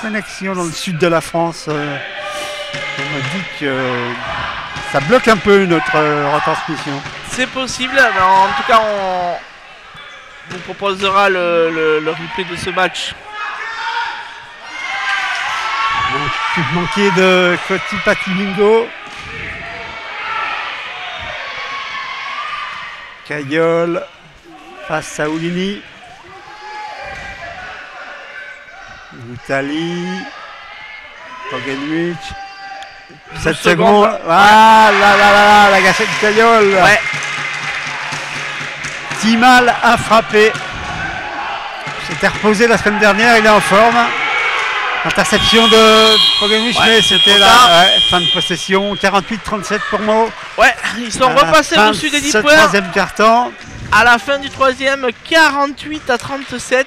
connexion dans le sud de la France. On m'a dit que ça bloque un peu notre retransmission. C'est possible, mais en tout cas on vous proposera le replay de ce match. Coup manqué de Coty Patimingo. Cagnol face à Oulini. Italie. Pogenwich. 7 secondes. Ah là là là, la gâchette de Cagnol. Ouais. Timal a frappé. S'était reposé la semaine dernière, il est en forme. Interception de Pogenwich, mais c'était là. Ouais, fin de possession, 48-37 pour Mo. Ouais, ils sont repassés au-dessus des 10 points. Troisième carton. À la fin du troisième, 48-37.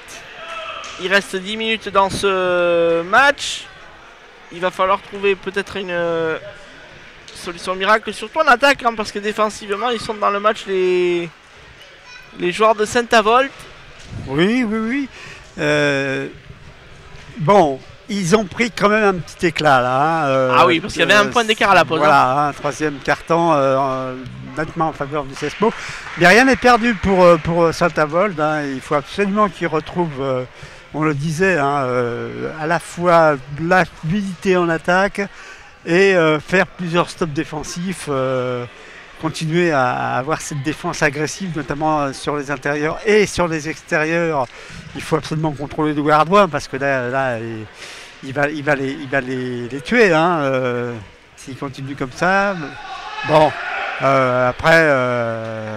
Il reste 10 minutes dans ce match. Il va falloir trouver peut-être une solution miracle, surtout en attaque, hein, parce que défensivement, ils sont dans le match les joueurs de Saint-Avold. Oui. Bon. Ils ont pris quand même un petit éclat là. Ah oui, parce qu'il y avait un point d'écart à la pause. Voilà, un troisième carton nettement en faveur du CSMO. Mais rien n'est perdu pour Saint-Avold. Hein. Il faut absolument qu'ils retrouvent, on le disait, hein, à la fois de la fluidité en attaque et faire plusieurs stops défensifs. Continuer à avoir cette défense agressive, notamment sur les intérieurs et sur les extérieurs. Il faut absolument contrôler Louis Ardouin parce que là il va les tuer hein, s'il continue comme ça. Bon, après,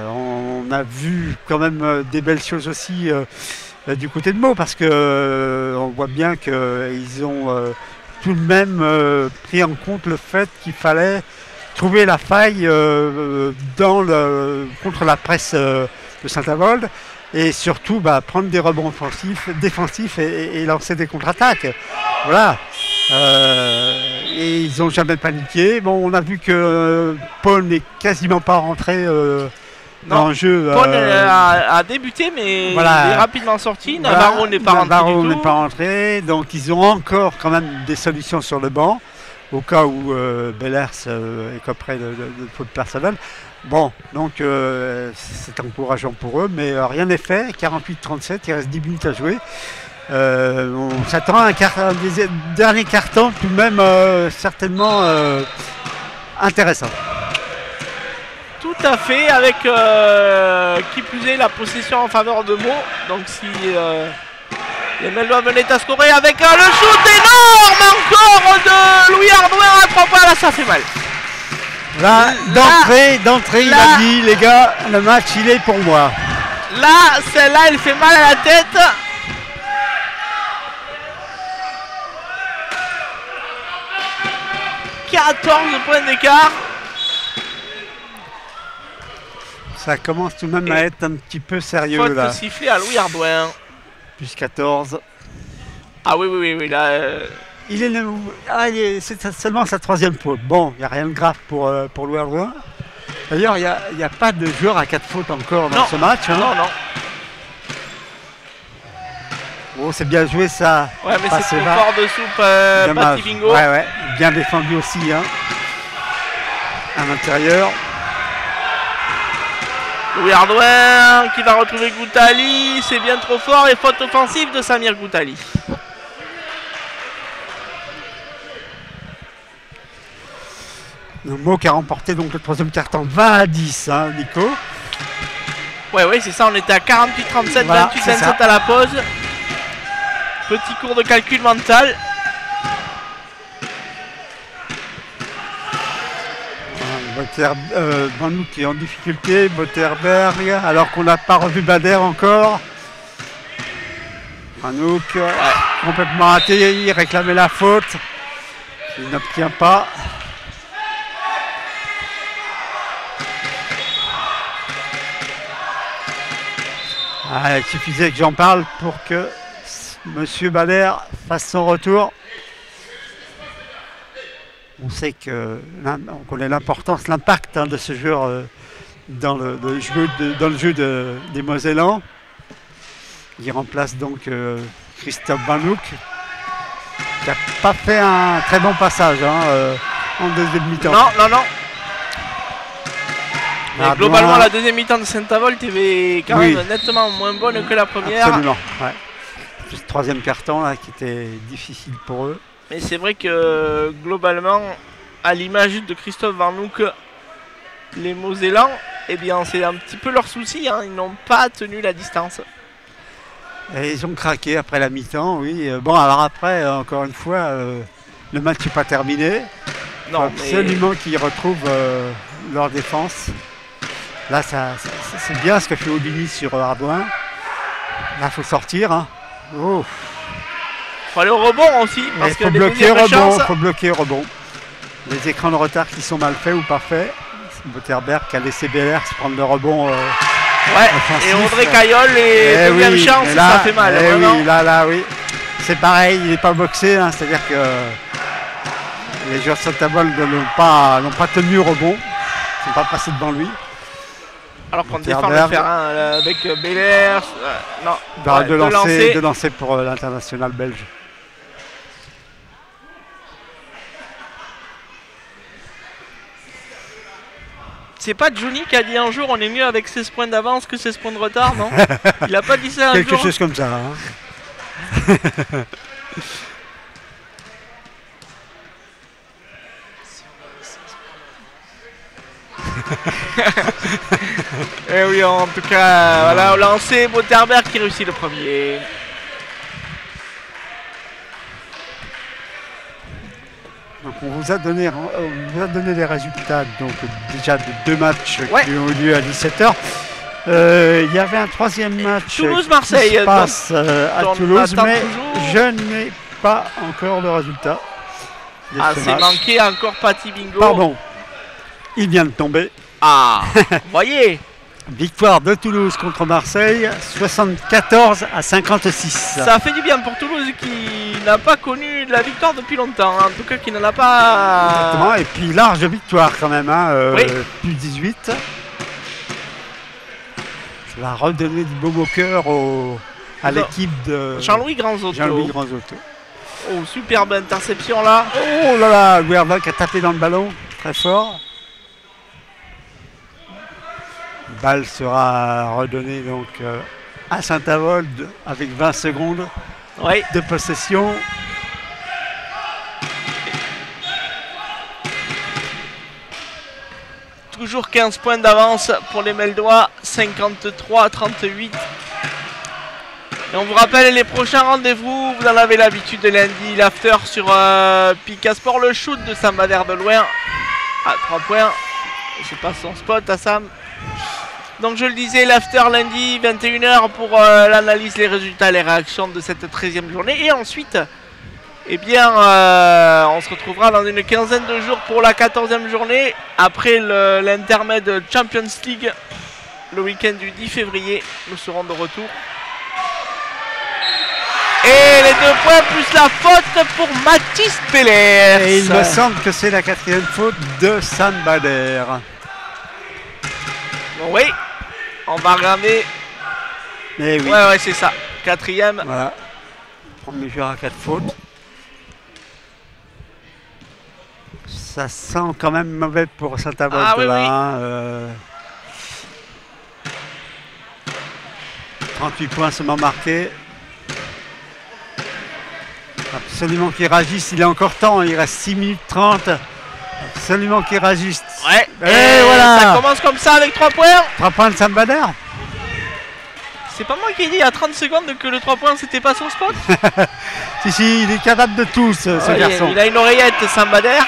on a vu quand même des belles choses aussi du côté de Meaux parce que on voit bien qu'ils ont tout de même pris en compte le fait qu'il fallait trouver la faille contre la presse de Saint-Avold et surtout prendre des rebonds défensifs et lancer des contre-attaques. Voilà. Et ils n'ont jamais paniqué. Bon, on a vu que Paul n'est quasiment pas rentré dans le jeu. Paul a débuté, mais voilà, il est rapidement sorti. Navarro n'est pas rentré. Navarro n'est pas rentré. Donc ils ont encore quand même des solutions sur le banc, au cas où Bellers écoperait de faute personnelle. Bon, donc c'est encourageant pour eux, mais rien n'est fait. 48-37, il reste 10 minutes à jouer. On s'attend à un dernier carton tout de même certainement intéressant. Tout à fait, avec qui plus est la possession en faveur de Meaux. Donc si les Mellois venaient à scorer avec le shoot énorme encore de Louis Hardouin à 3 points, là ça fait mal. Là, d'entrée, il a dit les gars, le match il est pour moi. Là, celle-là elle fait mal à la tête. « 14 points d'écart. » Ça commence tout de même à être un petit peu sérieux faute là. Sifflé à Louis Hardouin. Plus 14. Ah oui, là... c'est seulement sa 3e faute. Bon, il n'y a rien de grave pour Louis Hardouin. D'ailleurs, il n'y a pas de joueur à 4 fautes encore dans ce match. Hein. Non. Bon, c'est bien joué ça. Ouais, mais c'est trop fort de soupe, Pati Bingo. Ouais, bien défendu aussi. Hein. À l'intérieur. Louis Hardouin qui va retrouver Goutali. C'est bien trop fort et faute offensive de Samir Goutali. Meaux qui a remporté donc le 3e carton 20-10, hein, Nico. Ouais, c'est ça. On était à 48-37, voilà, 28-27 à la pause. Petit cours de calcul mental. Banouk qui est en difficulté, Botterberg, alors qu'on n'a pas revu Bader encore. Banouk, complètement raté, il réclamait la faute. Il n'obtient pas. Il suffisait que j'en parle pour que Monsieur Bader fasse son retour. On sait on connaît l'importance, l'impact de ce joueur dans le jeu des Mosellans. Il remplace donc Christophe Banouk, qui n'a pas fait un très bon passage en deuxième mi-temps. Non. Mais globalement, la deuxième mi-temps de Saint-Avold était quand même nettement moins bonne que la première. Absolument, ouais. Le 3e carton là, qui était difficile pour eux. Mais c'est vrai que globalement, à l'image de Christophe Varnouk, les Mosellans, eh bien c'est un petit peu leur souci, hein. Ils n'ont pas tenu la distance. Et ils ont craqué après la mi-temps, oui. Bon, alors après, encore une fois, le match n'est pas terminé. Non, il faut absolument qu'ils retrouvent leur défense. Là, c'est bien ce que fait Aubigny sur Hardouin. Là, il faut sortir. Hein. Oh. Faut aller au rebond aussi. Parce faut bloquer au rebond. Les écrans de retard qui sont mal faits ou pas faits. Botterberg qui a laissé Bellers prendre le rebond. Offensif. Et André Caillol et deuxième chance, ça fait mal. Oui. C'est pareil, il n'est pas boxé. Hein, c'est-à-dire que les joueurs de Saint-Avold n'ont pas tenu au rebond. Ils ne sont pas passés devant lui. Alors qu'on défend le terrain avec Bellers. De lancer pour l'international belge. C'est pas Johnny qui a dit un jour on est mieux avec 16 points d'avance que 16 points de retard, non? Il a pas dit ça un jour. Quelque chose comme ça. Hein. Et oui, en tout cas, voilà, au lancer, Botterberg qui réussit le premier. Donc on vous a donné les résultats donc, déjà de 2 matchs qui ont eu lieu à 17h. Il y avait un 3e match Toulouse-Marseille qui se passe à Toulouse, mais je n'ai pas encore le résultat. C'est manqué encore Pati Bingo. Pardon, il vient de tomber. Ah, voyez. Victoire de Toulouse contre Marseille, 74-56. Ça fait du bien pour Toulouse qui n'a pas connu de la victoire depuis longtemps, hein. En tout cas qui n'en a pas... Exactement, et puis large victoire quand même, hein, Oui. plus 18. Ça va redonner du beau cœur à l'équipe de Jean-Louis Granzotto. Jean-Louis Granzotto. Oh, superbe interception là. Oh là là, Guerva qui a tapé dans le ballon, très fort. La balle sera redonnée donc à Saint-Avold avec 20 secondes Oui. de possession. Toujours 15 points d'avance pour les Meldois, 53-38. Et on vous rappelle les prochains rendez-vous, vous en avez l'habitude lundi, l'after sur Pika Sport, le shoot de Sam Bader de loin à 3 points. C'est pas son spot à Sam. Donc je le disais, l'after lundi 21h pour l'analyse, les résultats, les réactions de cette 13e journée. Et ensuite, eh bien, on se retrouvera dans une quinzaine de jours pour la 14e journée. Après l'intermède Champions League, le week-end du 10 février, nous serons de retour. Et les 2 points plus la faute pour Mathis Bellers. Et il me semble que c'est la 4e faute de Sam Bader. Oui, on va regarder. Eh oui. Ouais, c'est ça. 4e. Voilà. Premier joueur à 4 fautes. Ça sent quand même mauvais pour Saint-Avold. Ah oui, là, oui. hein, 38 points seulement marqués. Absolument qu'il réagisse, il est encore temps, il reste 6 minutes 30. Absolument qu'il réagisse. Ouais, et voilà. Ça commence comme ça avec 3 points. 3 points de Sam Bader. C'est pas moi qui ai dit à 30 secondes que le 3 points c'était pas son spot. Si, il est capable de tout ce Ouais, garçon. il a une oreillette, Sam Bader.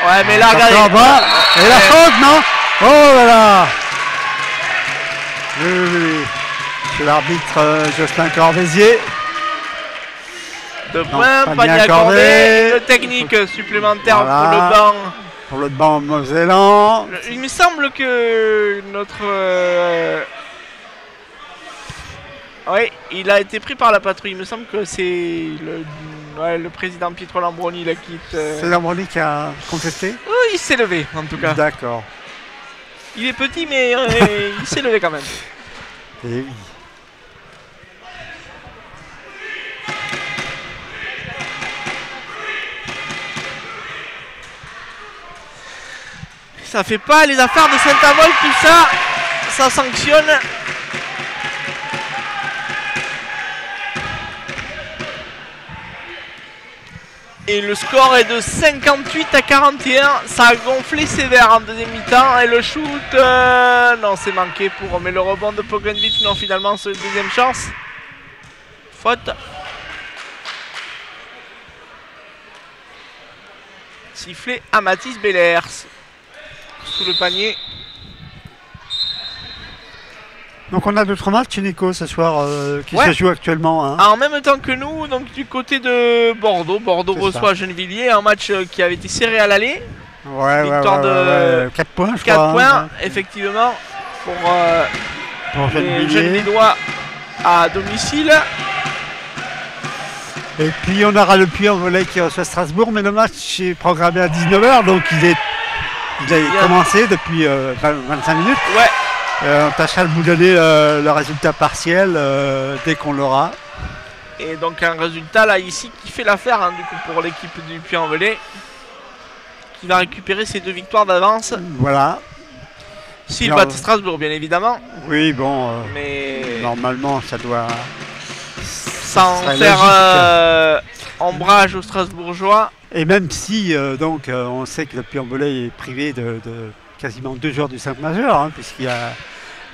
Ouais, mais là, regardez. En bas. Et la faute, non? Oh là là. Oui. C'est l'arbitre Jocelyn Corvézier. 2 points, panier panier accordé. accordé. Une technique supplémentaire Voilà. pour le banc. Pour le banc mosellan. Il me semble que notre... Oui, il a été pris par la patrouille. Il me semble que c'est le président Pietro Lambroni là, qui... C'est Lambroni qui a contesté? Oui, il s'est levé en tout cas. D'accord. Il est petit mais il s'est levé quand même. Et oui. Ça fait pas les affaires de Saint-Avold tout ça. Ça sanctionne. Et le score est de 58-41. Ça a gonflé sévère en deuxième mi-temps. Et le shoot, non, c'est manqué pour. Mais le rebond de Pogovic, non, finalement, c'est une deuxième chance. Faute. Sifflé à Mathis Bellers. Sous le panier. Donc on a d'autres matchs, Nico, ce soir, qui Ouais. se jouent actuellement. Hein. En même temps que nous, donc du côté de Bordeaux. Bordeaux C'est reçoit ça. Gennevilliers, un match qui avait été serré à l'aller. Ouais, Victoire de 4 points, je 4 crois. points, hein, effectivement, pour pour les Gennevilliers. Gennevillois à domicile. Et puis on aura le Puy-en-Velay qui reçoit Strasbourg, mais le match est programmé à 19h, donc il a commencé depuis 25 minutes. Ouais, On tâchera de vous donner le résultat partiel dès qu'on l'aura. et donc un résultat là ici qui fait l'affaire hein, du coup pour l'équipe du Puy-en-Velay, qui va récupérer ses 2 victoires d'avance. Voilà. S'il Alors, bat Strasbourg bien évidemment, Oui, bon, mais normalement ça doit... sans serait faire logique. ombrage aux Strasbourgeois. Et même si on sait que le Puy-en-Velay est privé de quasiment 2 joueurs du 5 majeur, hein, puisqu'il y a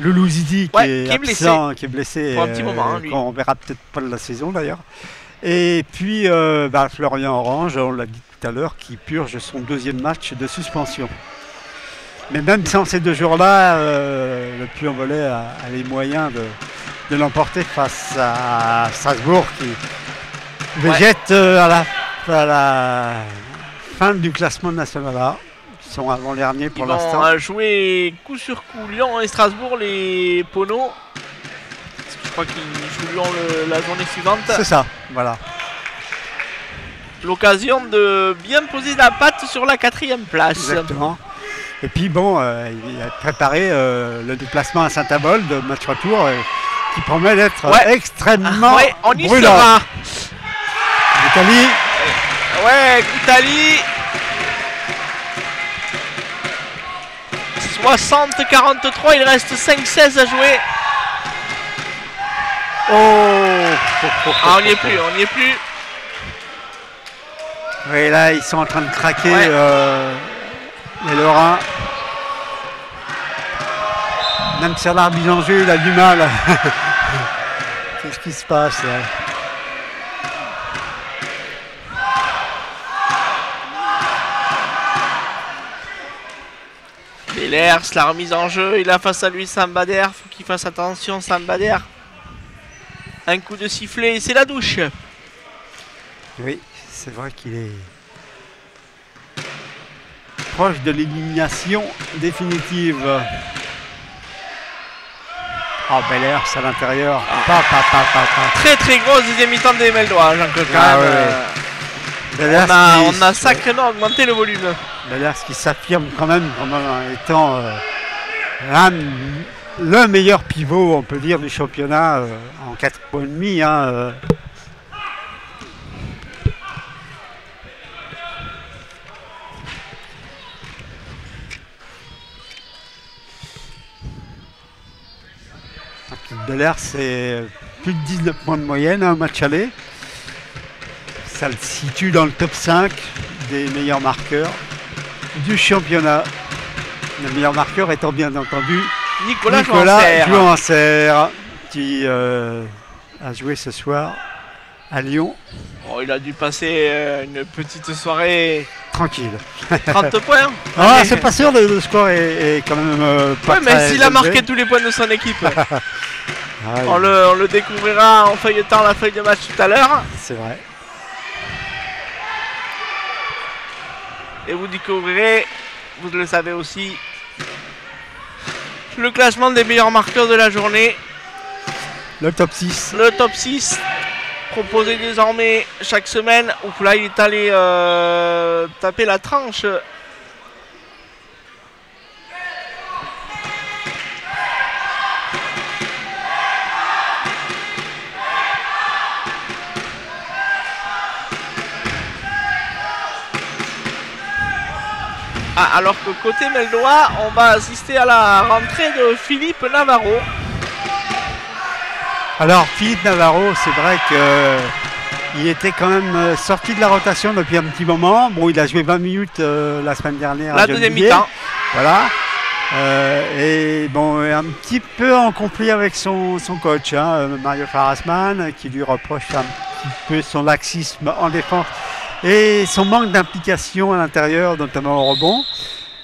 Loulou Zidi qui Ouais, est blessé. absent, qui est blessé, Pour un petit moment, hein, lui. qu'on verra peut-être pas de la saison d'ailleurs. Et puis Florian Orange, on l'a dit tout à l'heure, qui purge son 2e match de suspension. Mais même sans ces 2 jours-là, le Puy-en-Velay a les moyens de l'emporter face à Strasbourg qui végète à la fin du classement national A. sont avant-derniers pour Ils l'instant. vont jouer coup sur coup Lyon et Strasbourg, les Pono. Je crois qu'ils jouent Lyon la journée suivante. C'est ça, voilà. L'occasion de bien poser la patte sur la 4e place. Exactement. Et puis bon, il a préparé le déplacement à Saint-Avold, match retour, qui promet d'être extrêmement on y brûlant. sera. L'Italie. Ouais, Italie. 60-43, il reste 5-16 à jouer. On n'y est plus, on n'y est plus. Oui, là, ils sont en train de craquer, les Lorrains. Même Bernard Bisanger, il a du mal. Qu'est-ce qui se passe là? Bellers, la remise en jeu, il a face à lui Sambader, faut qu'il fasse attention Sambader. Un coup de sifflet, c'est la douche. Oui, c'est vrai qu'il est proche de l'élimination définitive. Oh, Bellers à l'intérieur. Très très grosse deuxième mi-temps des Meldois, Jean-Claude. On a sacrément augmenté le volume. Bellers qui s'affirme quand même comme étant le meilleur pivot, on peut dire, du championnat en 4 points et demi. Bellers, c'est plus de 19 points de moyenne, un match aller. Ça le situe dans le top 5 des meilleurs marqueurs du championnat. Le meilleur marqueur étant bien entendu Nicolas Jouancer, qui a joué ce soir à Lyon. Oh, il a dû passer une petite soirée tranquille. 30 points. Ah, c'est pas sûr, le score est quand même pas très mais s'il a élevé. marqué tous les points de son équipe. On le découvrira en feuilletant la feuille de match tout à l'heure. C'est vrai. Et vous découvrirez, vous le savez aussi, le classement des meilleurs marqueurs de la journée. Le top 6. Le top 6 proposé désormais chaque semaine. Ouf, là il est allé taper la tranche. Ah, alors que côté Meldois, on va assister à la rentrée de Philippe Navarro. Alors Philippe Navarro, c'est vrai qu'il était quand même sorti de la rotation depuis un petit moment. Bon, il a joué 20 minutes la semaine dernière. La deuxième mi-temps. Voilà. Et bon, un petit peu en conflit avec son coach, Mario Farasman, qui lui reproche un petit peu son laxisme en défense et son manque d'implication à l'intérieur, notamment au rebond.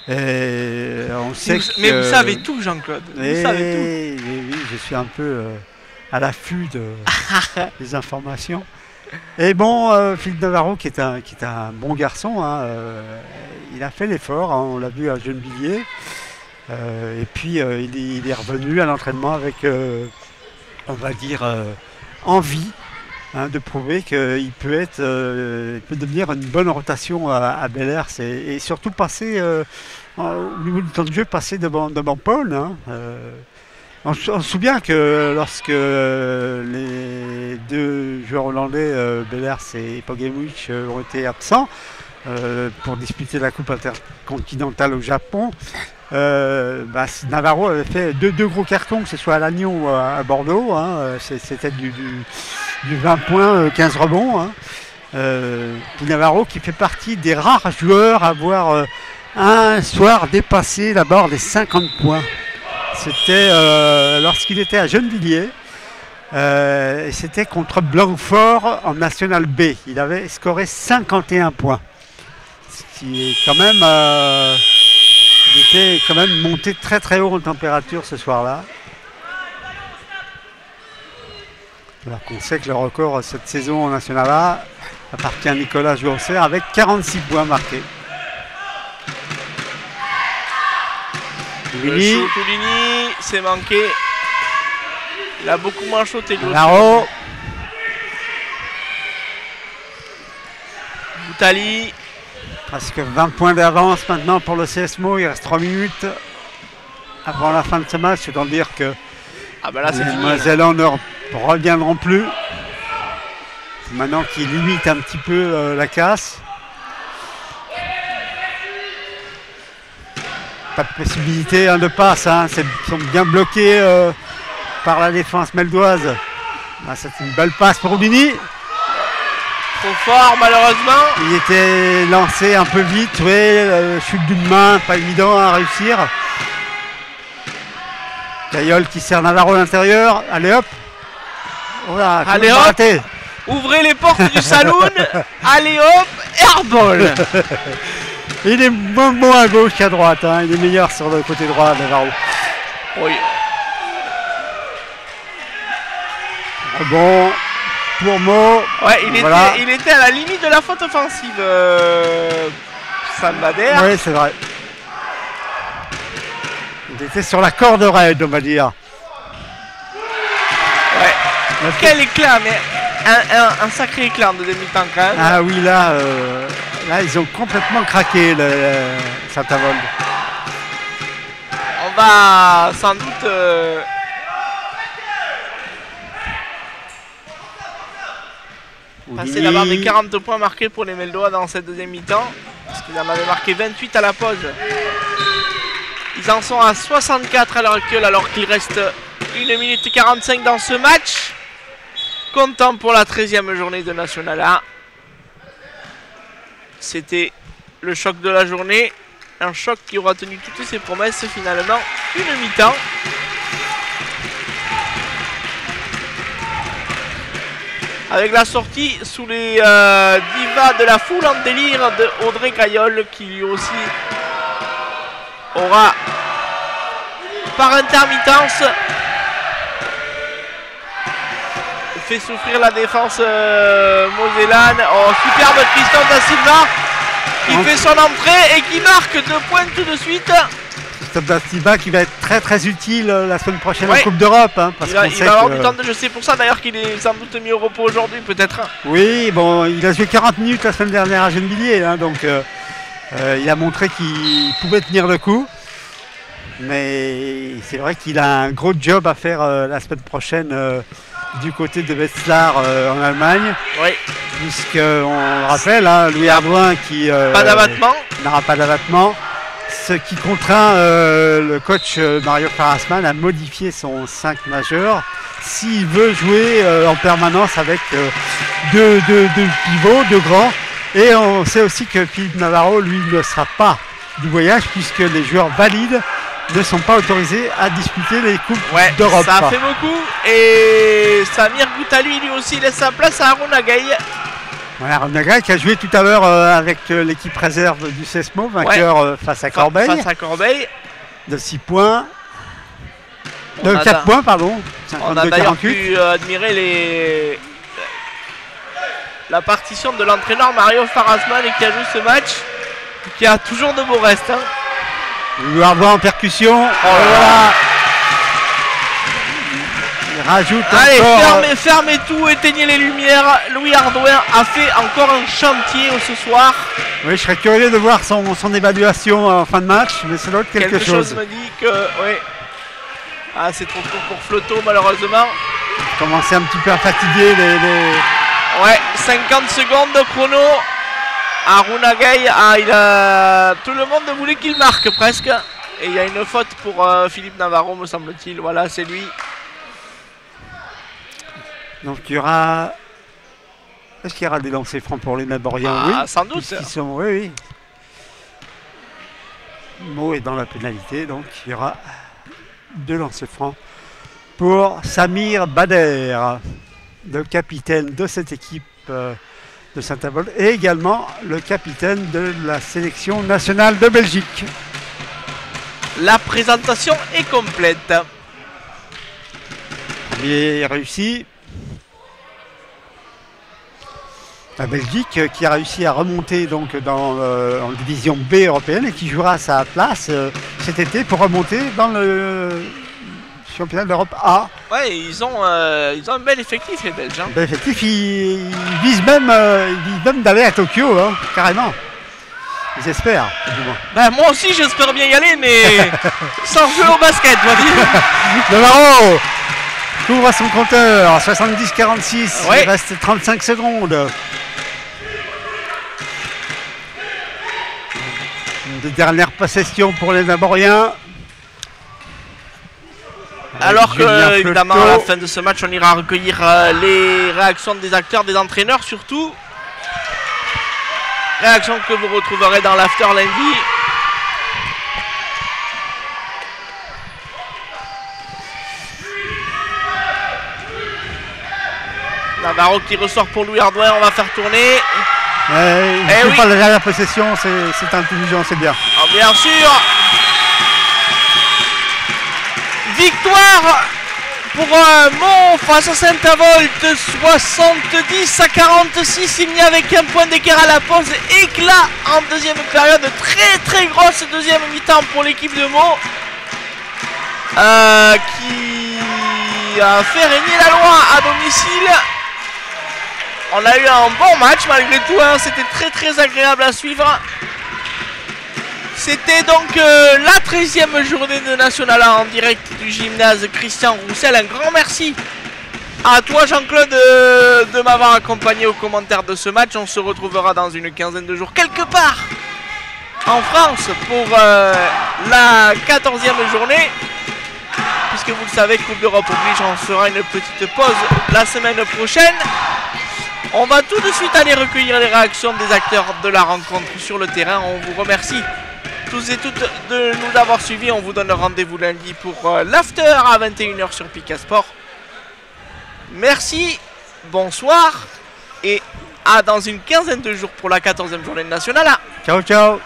Et on sait mais vous savez tout, Jean-Claude. Vous savez tout. Oui, je suis un peu à l'affût des informations. Et bon, Philippe Navarro, qui est un bon garçon, il a fait l'effort, on l'a vu à Gennevilliers. Et puis il est revenu à l'entraînement avec, on va dire, envie de prouver qu'il peut devenir une bonne rotation à Bellers et surtout passer au niveau du temps de jeu, passer devant Paul. On se souvient que lorsque les deux joueurs hollandais, Bellers et Pogewicz, ont été absents pour disputer la Coupe intercontinentale au Japon, Navarro avait fait deux gros cartons, que ce soit à Lannion ou à Bordeaux. C'était du 20 points, 15 rebonds. Navarro qui fait partie des rares joueurs à avoir un soir dépassé la barre des 50 points. C'était lorsqu'il était à Gennevilliers. Et c'était contre Blanquefort en National B. Il avait scoré 51 points. Ce qui est quand même... il était quand même monté très très haut en température ce soir-là. Alors qu'on sait que le record cette saison en National A appartient à Nicolas Jouancer avec 46 points marqués. Toulini, c'est manqué. Il a beaucoup moins shooté que Navarro. Boutali. Presque 20 points d'avance maintenant pour le CSMO. Il reste 3 minutes avant la fin de ce match. C'est donc dire que Là, les Moiselans ne reviendront plus. Maintenant qu'ils limitent un petit peu la casse. Pas de possibilité de passe. Ils sont bien bloqués par la défense meldoise. C'est une belle passe pour Rubini. Trop fort malheureusement. Il était lancé un peu vite, chute d'une main, pas évident à réussir. Caillol qui sert Navarro à l'intérieur. Allez hop. Voilà, allez hop. Raté. Ouvrez les portes du saloon. Allez hop, airball. Il est moins bon à gauche qu'à droite. Il est meilleur sur le côté droit, Navarro. Oui. Bon. Pour Mo. Ouais, il était à la limite de la faute offensive, Sam Bader. Oui, c'est vrai. Il était sur la corde raide, on va dire. Ouais. Quel éclat, mais un sacré éclat de demi-temps quand même. Ah oui, là ils ont complètement craqué, Saint-Avold. On va sans doute... passer la barre des 40 points marqués pour les Meldois dans cette deuxième mi-temps. Parce qu'ils en avaient marqué 28 à la pause. Ils en sont à 64 à l'heure actuelle alors qu'il reste 1 minute 45 dans ce match. Comptant pour la 13e journée de National A. C'était le choc de la journée. Un choc qui aura tenu toutes ses promesses finalement. Une mi-temps. Avec la sortie sous les divas de la foule en délire de Audrey Caillol qui lui aussi aura par intermittence fait souffrir la défense mosellane. Oh, superbe Christophe Da Silva qui fait son entrée et qui marque 2 points tout de suite. Christophe Da Silva qui va être très très utile la semaine prochaine en Coupe d'Europe. Il va avoir du temps de jeu. C'est pour ça d'ailleurs qu'il est sans doute mis au repos aujourd'hui peut-être. Oui, bon, il a joué 40 minutes la semaine dernière à Gennevilliers, donc il a montré qu'il pouvait tenir le coup. Mais c'est vrai qu'il a un gros job à faire la semaine prochaine du côté de Wetzlar en Allemagne. Oui. Puisqu'on rappelle, Louis Ardouin qui n'aura pas d'abattement. Ce qui contraint le coach Mario Farasman à modifier son 5 majeur s'il veut jouer en permanence avec deux pivots, 2 grands. Et on sait aussi que Philippe Navarro, lui, ne sera pas du voyage puisque les joueurs valides ne sont pas autorisés à disputer les Coupes d'Europe. Ça a fait beaucoup. Et Samir Boutali, lui aussi, laisse sa place à Aaron Agaï. Voilà, Aaron Agaï qui a joué tout à l'heure avec l'équipe réserve du CSMO, vainqueur face à Corbeil. Face à Corbeil. De 6 points. De 4 points, pardon. On a d'ailleurs pu admirer la partition de l'entraîneur Mario Farasman qui a joué ce match. Qui a toujours de beaux restes. Louis Ardouin en percussion. Voilà. Il rajoute encore. Fermez tout, éteignez les lumières. Louis Ardouin a fait encore un chantier ce soir. Oui, je serais curieux de voir son évaluation en fin de match, mais c'est l'autre quelque chose. Quelque chose me dit que oui. Ah, c'est trop court pour Floto malheureusement. Il commençait un petit peu à fatiguer les... Ouais, 50 secondes de chrono. Aruna Gay, tout le monde voulait qu'il marque presque. Et il y a une faute pour Philippe Navarro, me semble-t-il. Voilà, c'est lui. Donc il y aura... Est-ce qu'il y aura des lancers francs pour les Naboriens? Oui, sans doute. Oui. Mo est dans la pénalité, donc il y aura 2 lancers francs pour Samir Bader, le capitaine de cette équipe de Saint-Avold et également le capitaine de la sélection nationale de Belgique. La présentation est complète. Premier réussi. La Belgique qui a réussi à remonter donc en division B européenne et qui jouera sa place cet été pour remonter dans le championnat d'Europe A. Ouais, ils ont un bel effectif, les Belges. Hein. Bel effectif, ils visent même d'aller à Tokyo, hein, carrément. Ils espèrent, du moins. Bah, moi aussi, j'espère bien y aller, mais sans jouer au basket, on va dire. Navarro couvre son compteur, 70-46, ouais. Il reste 35 secondes. Des dernières possessions pour les Naboriens. Alors que, évidemment, à la fin de ce match, on ira recueillir les réactions des acteurs, des entraîneurs surtout. Réactions que vous retrouverez dans l'after lundi. Navarro qui ressort pour Louis Hardouin, on va faire tourner. Oui. Pas la dernière possession, c'est intelligent, c'est bien. Oh, bien sûr. Victoire pour Meaux face à Saint-Avold, 70-46. Il n'y avait qu'un point d'écart à la pause. Éclat en deuxième période. Très grosse deuxième mi-temps pour l'équipe de Meaux. Qui a fait régner la loi à domicile. On a eu un bon match malgré tout. Hein. C'était très agréable à suivre. C'était donc la 13e journée de National A en direct du gymnase Christian Roussel. Un grand merci à toi Jean-Claude de m'avoir accompagné aux commentaires de ce match. On se retrouvera dans une quinzaine de jours quelque part en France pour la 14e journée. Puisque vous le savez, Coupe d'Europe oblige, on fera une petite pause la semaine prochaine. On va tout de suite aller recueillir les réactions des acteurs de la rencontre sur le terrain. On vous remercie tous et toutes de nous avoir suivis. On vous donne rendez-vous lundi pour l'after à 21 h sur Pika Sport. Merci, bonsoir et à dans une quinzaine de jours pour la 14e journée nationale. Ciao.